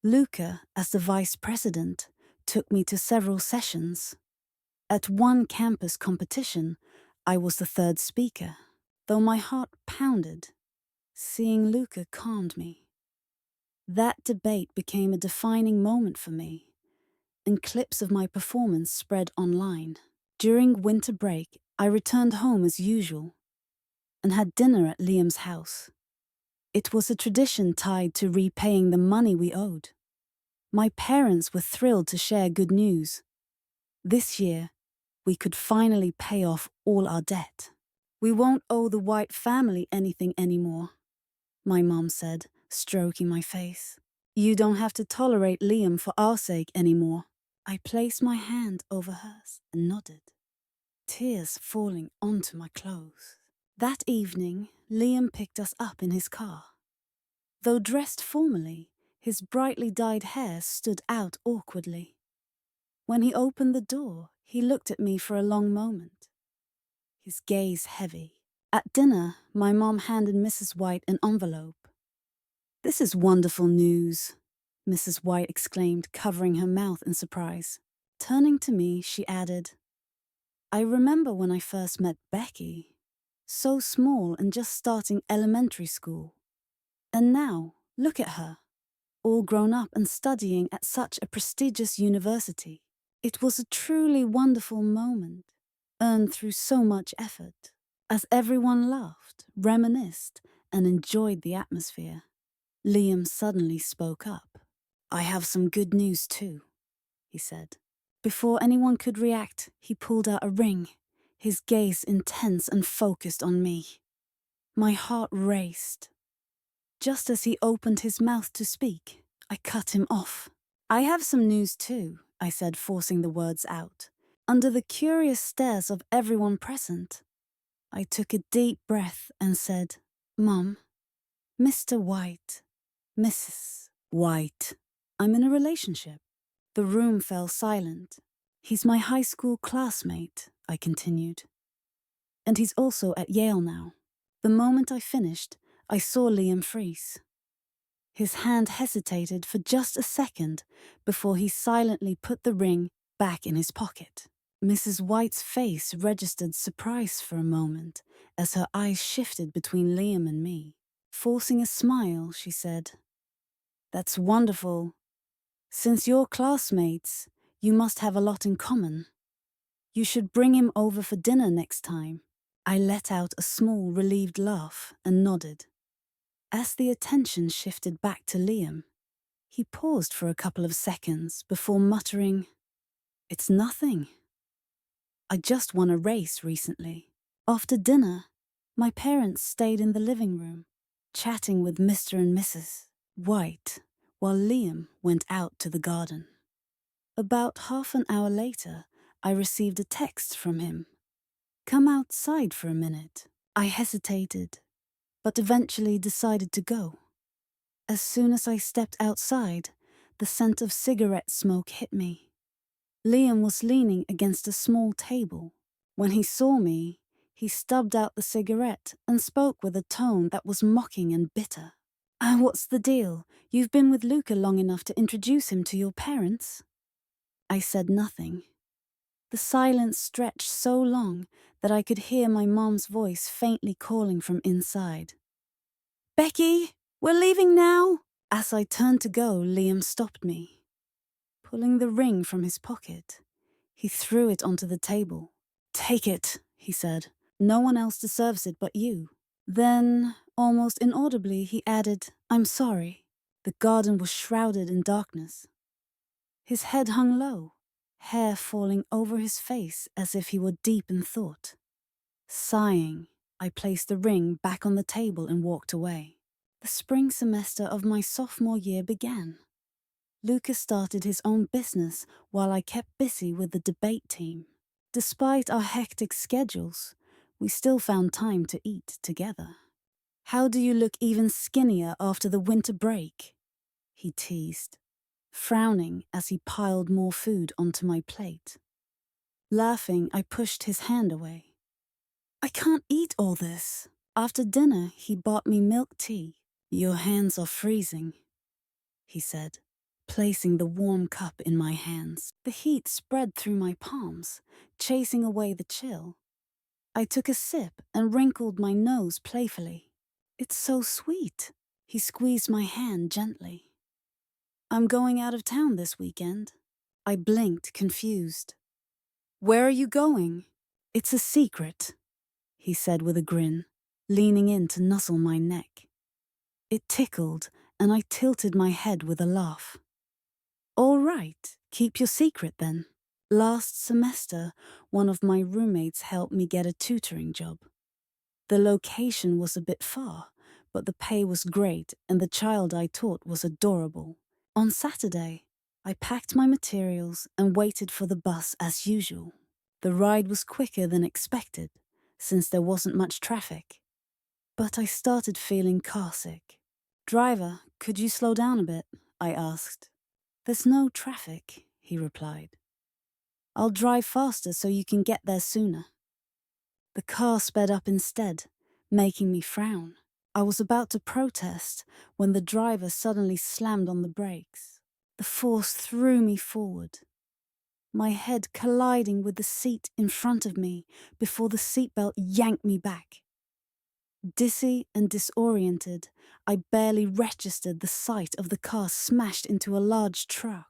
Luca, as the vice president, took me to several sessions. At one campus competition, I was the third speaker. Though my heart pounded, seeing Luca calmed me. That debate became a defining moment for me, and clips of my performance spread online. During winter break, I returned home as usual and had dinner at Liam's house. It was a tradition tied to repaying the money we owed. My parents were thrilled to share good news. This year, we could finally pay off all our debt. We won't owe the White family anything anymore, my mom said, stroking my face. You don't have to tolerate Liam for our sake anymore. I placed my hand over hers and nodded, tears falling onto my clothes. That evening, Liam picked us up in his car. Though dressed formally, his brightly dyed hair stood out awkwardly. When he opened the door, he looked at me for a long moment, his gaze heavy. At dinner, my mom handed Mrs. White an envelope. This is wonderful news, Mrs. White exclaimed, covering her mouth in surprise. Turning to me, she added, I remember when I first met Becky, so small and just starting elementary school. And now, Look at her, all grown up and studying at such a prestigious university. It was a truly wonderful moment, earned through so much effort, as everyone laughed, reminisced, and enjoyed the atmosphere. Liam suddenly spoke up. I have some good news too, he said. Before anyone could react, he pulled out a ring, his gaze intense and focused on me. My heart raced. Just as he opened his mouth to speak, I cut him off. I have some news too, I said, forcing the words out. Under the curious stares of everyone present, I took a deep breath and said, Mum, Mr. White, Mrs. White, I'm in a relationship. The room fell silent. He's my high school classmate, I continued. And he's also at Yale now. The moment I finished, I saw Liam freeze. His hand hesitated for just a second before he silently put the ring back in his pocket. Mrs. White's face registered surprise for a moment as her eyes shifted between Liam and me. Forcing a smile, she said, That's wonderful. Since you're classmates, you must have a lot in common. You should bring him over for dinner next time. I let out a small, relieved laugh and nodded. As the attention shifted back to Liam, he paused for a couple of seconds before muttering, It's nothing. I just won a race recently. After dinner, my parents stayed in the living room, chatting with Mr. and Mrs. White, while Liam went out to the garden. About half an hour later, I received a text from him. Come outside for a minute. I hesitated, but eventually decided to go. As soon as I stepped outside, the scent of cigarette smoke hit me. Liam was leaning against a small table. When he saw me, he stubbed out the cigarette and spoke with a tone that was mocking and bitter. What's the deal? You've been with Luca long enough to introduce him to your parents? I said nothing. The silence stretched so long that I could hear my mom's voice faintly calling from inside. Becky, we're leaving now! As I turned to go, Liam stopped me. Pulling the ring from his pocket, he threw it onto the table. Take it, he said. No one else deserves it but you. Then, almost inaudibly, he added, I'm sorry. The garden was shrouded in darkness. His head hung low, hair falling over his face as if he were deep in thought. Sighing, I placed the ring back on the table and walked away. The spring semester of my sophomore year began. Lucas started his own business while I kept busy with the debate team. Despite our hectic schedules, we still found time to eat together. How do you look even skinnier after the winter break? He teased, frowning as he piled more food onto my plate. Laughing, I pushed his hand away. I can't eat all this. After dinner, he bought me milk tea. Your hands are freezing, he said, placing the warm cup in my hands. The heat spread through my palms, chasing away the chill. I took a sip and wrinkled my nose playfully. It's so sweet. He squeezed my hand gently. I'm going out of town this weekend. I blinked, confused. Where are you going? It's a secret, he said with a grin, leaning in to nuzzle my neck. It tickled, and I tilted my head with a laugh. All right, keep your secret then. Last semester, one of my roommates helped me get a tutoring job. The location was a bit far, but the pay was great and the child I taught was adorable. On Saturday, I packed my materials and waited for the bus as usual. The ride was quicker than expected, since there wasn't much traffic. But I started feeling carsick. Driver, could you slow down a bit? I asked. There's no traffic, he replied. I'll drive faster so you can get there sooner. The car sped up instead, making me frown. I was about to protest when the driver suddenly slammed on the brakes. The force threw me forward, my head colliding with the seat in front of me before the seatbelt yanked me back. Dizzy and disoriented, I barely registered the sight of the car smashed into a large truck.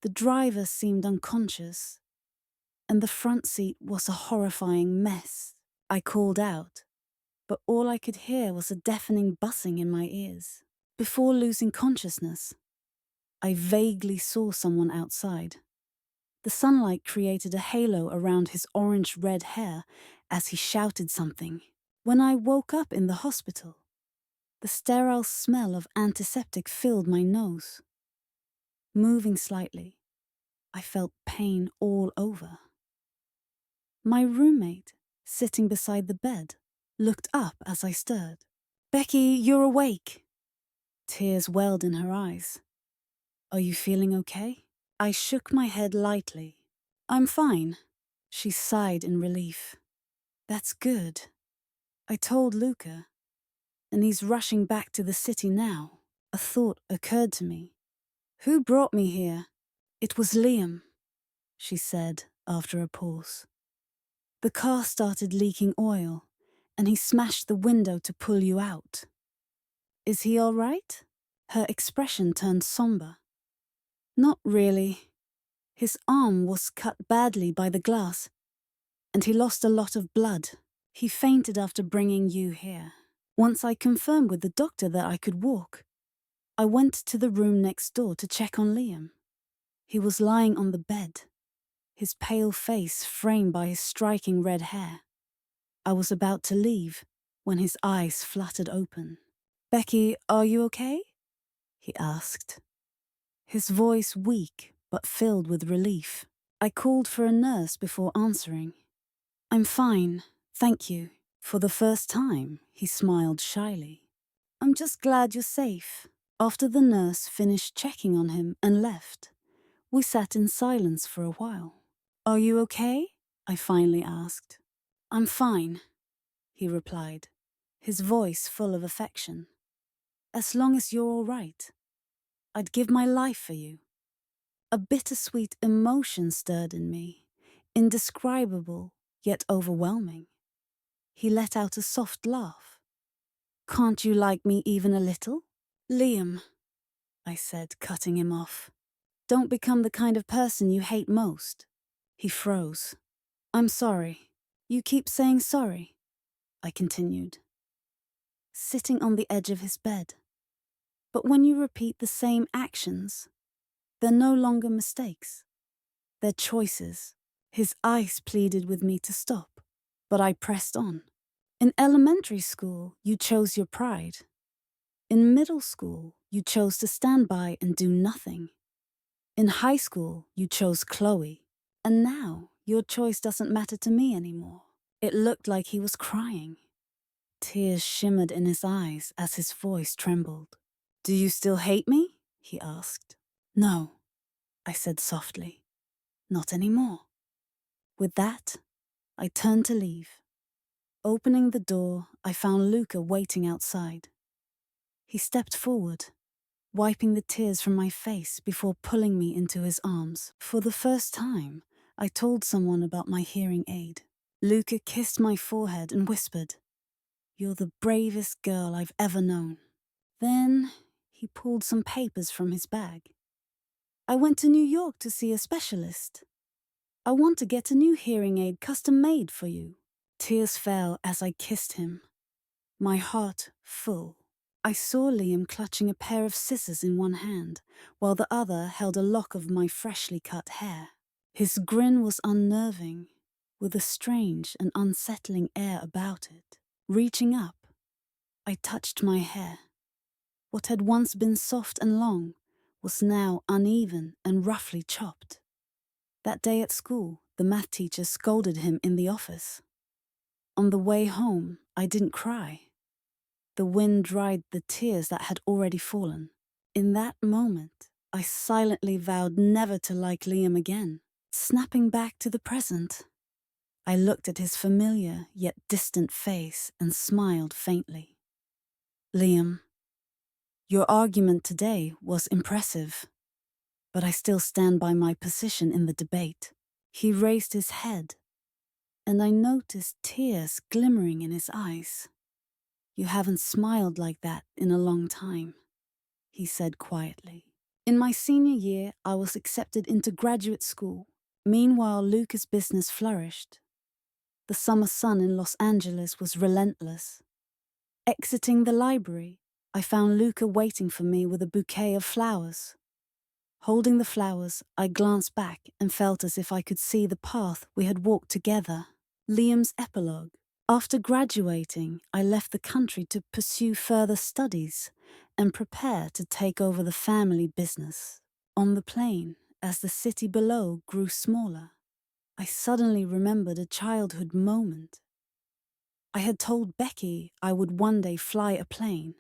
The driver seemed unconscious, and the front seat was a horrifying mess. I called out, but all I could hear was a deafening buzzing in my ears. Before losing consciousness, I vaguely saw someone outside. The sunlight created a halo around his orange-red hair as he shouted something. When I woke up in the hospital, the sterile smell of antiseptic filled my nose. Moving slightly, I felt pain all over. My roommate, sitting beside the bed, looked up as I stirred. "Becky, you're awake." Tears welled in her eyes. "Are you feeling okay?" I shook my head lightly. "I'm fine." She sighed in relief. "That's good. I told Luca, and he's rushing back to the city now." A thought occurred to me. "Who brought me here?" "It was Liam," she said after a pause. "The car started leaking oil, and he smashed the window to pull you out." "Is he all right?" Her expression turned somber. "Not really. His arm was cut badly by the glass, and he lost a lot of blood. He fainted after bringing you here. Once I confirmed with the doctor that I could walk, I went to the room next door to check on Liam. He was lying on the bed, his pale face framed by his striking red hair. I was about to leave when his eyes fluttered open. "Becky, are you okay?" he asked, his voice weak but filled with relief. I called for a nurse before answering. "I'm fine, thank you." For the first time, he smiled shyly. "I'm just glad you're safe." After the nurse finished checking on him and left, we sat in silence for a while. "Are you okay?" I finally asked. "I'm fine," he replied, his voice full of affection. "As long as you're all right, I'd give my life for you." A bittersweet emotion stirred in me, indescribable yet overwhelming. He let out a soft laugh. "Can't you like me even a little?" "Liam," I said, cutting him off. "Don't become the kind of person you hate most." He froze. "I'm sorry. You keep saying sorry," I continued, sitting on the edge of his bed. "But when you repeat the same actions, they're no longer mistakes. They're choices." His eyes pleaded with me to stop, but I pressed on. "In elementary school, you chose your pride. In middle school, you chose to stand by and do nothing. In high school, you chose Chloe. And now, your choice doesn't matter to me anymore." It looked like he was crying. Tears shimmered in his eyes as his voice trembled. "Do you still hate me?" he asked. "No," I said softly. "Not anymore." With that, I turned to leave. Opening the door, I found Luca waiting outside. He stepped forward, wiping the tears from my face before pulling me into his arms. For the first time, I told someone about my hearing aid. Luca kissed my forehead and whispered, "You're the bravest girl I've ever known." Then he pulled some papers from his bag. "I went to New York to see a specialist. I want to get a new hearing aid custom made for you." Tears fell as I kissed him, my heart full. I saw Liam clutching a pair of scissors in one hand, while the other held a lock of my freshly cut hair. His grin was unnerving, with a strange and unsettling air about it. Reaching up, I touched my hair. What had once been soft and long was now uneven and roughly chopped. That day at school, the math teacher scolded him in the office. On the way home, I didn't cry. The wind dried the tears that had already fallen. In that moment, I silently vowed never to like Liam again. Snapping back to the present, I looked at his familiar yet distant face and smiled faintly. "Liam, your argument today was impressive, but I still stand by my position in the debate." He raised his head, and I noticed tears glimmering in his eyes. You haven't smiled like that in a long time, he said quietly. In my senior year, I was accepted into graduate school. Meanwhile, Luca's business flourished. The summer sun in Los Angeles was relentless. Exiting the library, I found Luca waiting for me with a bouquet of flowers. Holding the flowers, I glanced back and felt as if I could see the path we had walked together. Liam's epilogue. After graduating, I left the country to pursue further studies and prepare to take over the family business. On the plane, as the city below grew smaller, I suddenly remembered a childhood moment. I had told Becky I would one day fly a plane.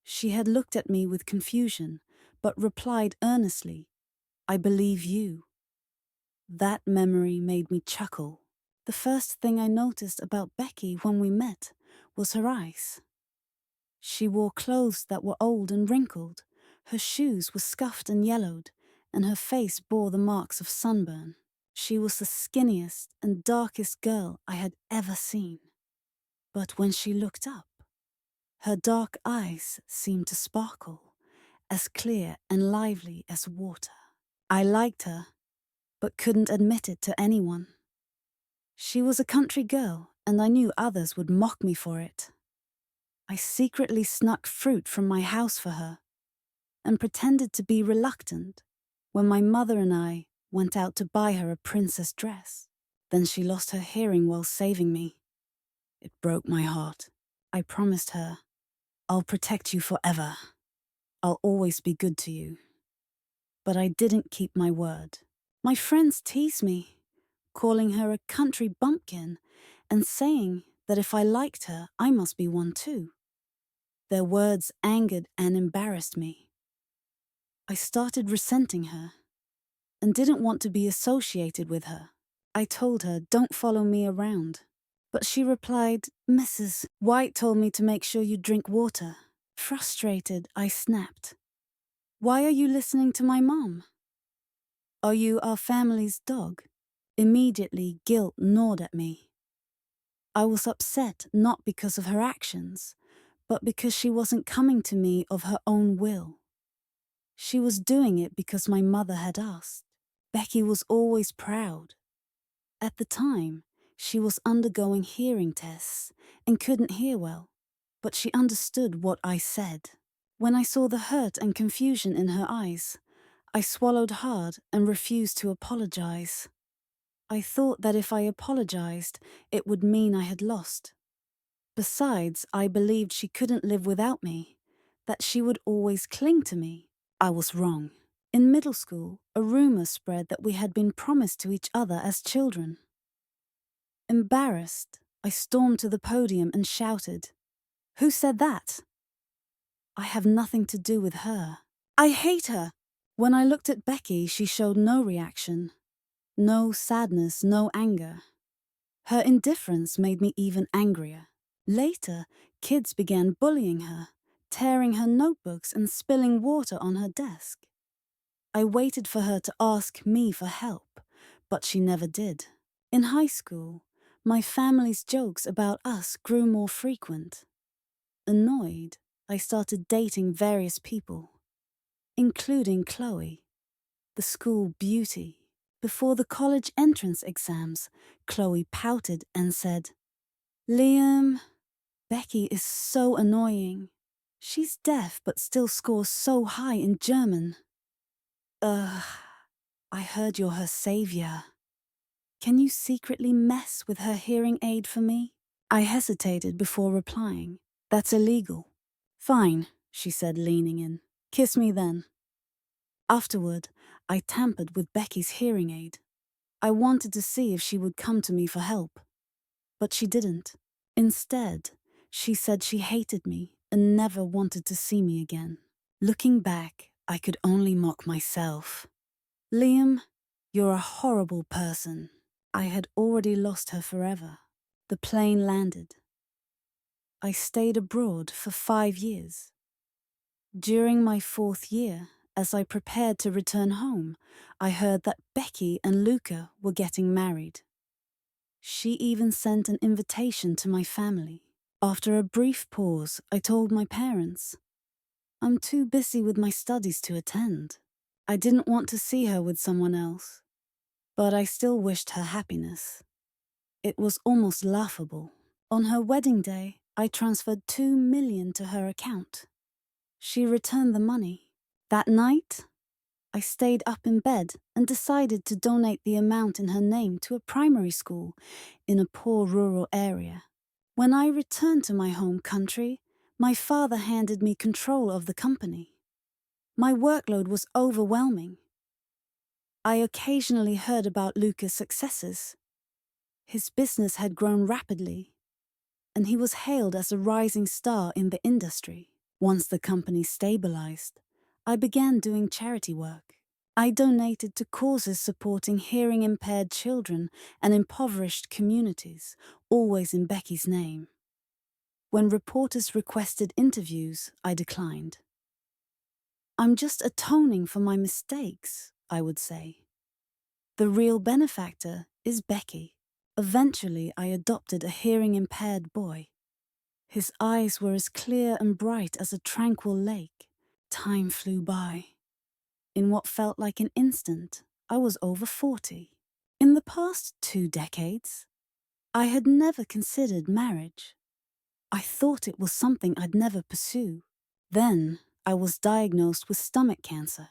She had looked at me with confusion, but replied earnestly, "I believe you." That memory made me chuckle. The first thing I noticed about Becky when we met was her eyes. She wore clothes that were old and wrinkled, her shoes were scuffed and yellowed, and her face bore the marks of sunburn. She was the skinniest and darkest girl I had ever seen. But when she looked up, her dark eyes seemed to sparkle, as clear and lively as water. I liked her, but couldn't admit it to anyone. She was a country girl, and I knew others would mock me for it. I secretly snuck fruit from my house for her, and pretended to be reluctant when my mother and I went out to buy her a princess dress. Then she lost her hearing while saving me. It broke my heart. I promised her, "I'll protect you forever. I'll always be good to you." But I didn't keep my word. My friends teased me, calling her a country bumpkin and saying that if I liked her, I must be one too. Their words angered and embarrassed me. I started resenting her and didn't want to be associated with her. I told her, "Don't follow me around." But she replied, "Mrs. White told me to make sure you drink water." Frustrated, I snapped, "Why are you listening to my mom? Are you our family's dog?" Immediately, guilt gnawed at me. I was upset not because of her actions, but because she wasn't coming to me of her own will. She was doing it because my mother had asked. Becky was always proud. At the time, she was undergoing hearing tests and couldn't hear well, but she understood what I said. When I saw the hurt and confusion in her eyes, I swallowed hard and refused to apologize. I thought that if I apologized, it would mean I had lost. Besides, I believed she couldn't live without me, that she would always cling to me. I was wrong. In middle school, a rumor spread that we had been promised to each other as children. Embarrassed, I stormed to the podium and shouted, "Who said that? I have nothing to do with her. I hate her." When I looked at Becky, she showed no reaction. No sadness, no anger. Her indifference made me even angrier. Later, kids began bullying her, tearing her notebooks and spilling water on her desk. I waited for her to ask me for help, but she never did. In high school, my family's jokes about us grew more frequent. Annoyed, I started dating various people, including Chloe, the school beauty. Before the college entrance exams, Chloe pouted and said, "Liam, Becky is so annoying. She's deaf but still scores so high in German." Ugh, I heard you're her savior. Can you secretly mess with her hearing aid for me? I hesitated before replying. That's illegal. Fine, she said, leaning in. Kiss me then. Afterward, I tampered with Becky's hearing aid. I wanted to see if she would come to me for help. But she didn't. Instead, she said she hated me and never wanted to see me again. Looking back, I could only mock myself. "Liam, you're a horrible person." I had already lost her forever. The plane landed. I stayed abroad for 5 years. During my 4th year, as I prepared to return home, I heard that Becky and Luca were getting married. She even sent an invitation to my family. After a brief pause, I told my parents, I'm too busy with my studies to attend. I didn't want to see her with someone else, but I still wished her happiness. It was almost laughable. On her wedding day, I transferred 2 million to her account. She returned the money. That night, I stayed up in bed and decided to donate the amount in her name to a primary school in a poor rural area. When I returned to my home country, my father handed me control of the company. My workload was overwhelming. I occasionally heard about Luca's successes. His business had grown rapidly, and he was hailed as a rising star in the industry. Once the company stabilized, I began doing charity work. I donated to causes supporting hearing-impaired children and impoverished communities, always in Becky's name. When reporters requested interviews, I declined. I'm just atoning for my mistakes, I would say. The real benefactor is Becky. Eventually, I adopted a hearing-impaired boy. His eyes were as clear and bright as a tranquil lake. Time flew by. In what felt like an instant, I was over 40. In the past 2 decades, I had never considered marriage. I thought it was something I'd never pursue. Then, I was diagnosed with stomach cancer.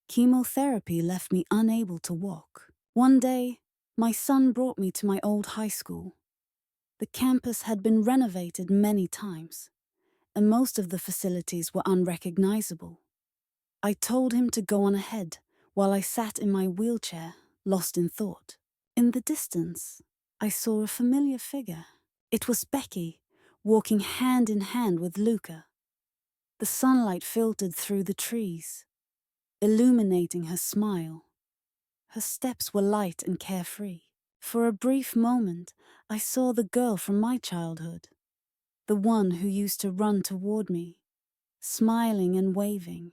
Chemotherapy left me unable to walk. One day, my son brought me to my old high school. The campus had been renovated many times, and most of the facilities were unrecognizable. I told him to go on ahead while I sat in my wheelchair, lost in thought. In the distance, I saw a familiar figure. It was Becky, walking hand in hand with Luca. The sunlight filtered through the trees, illuminating her smile. Her steps were light and carefree. For a brief moment, I saw the girl from my childhood, the one who used to run toward me, smiling and waving.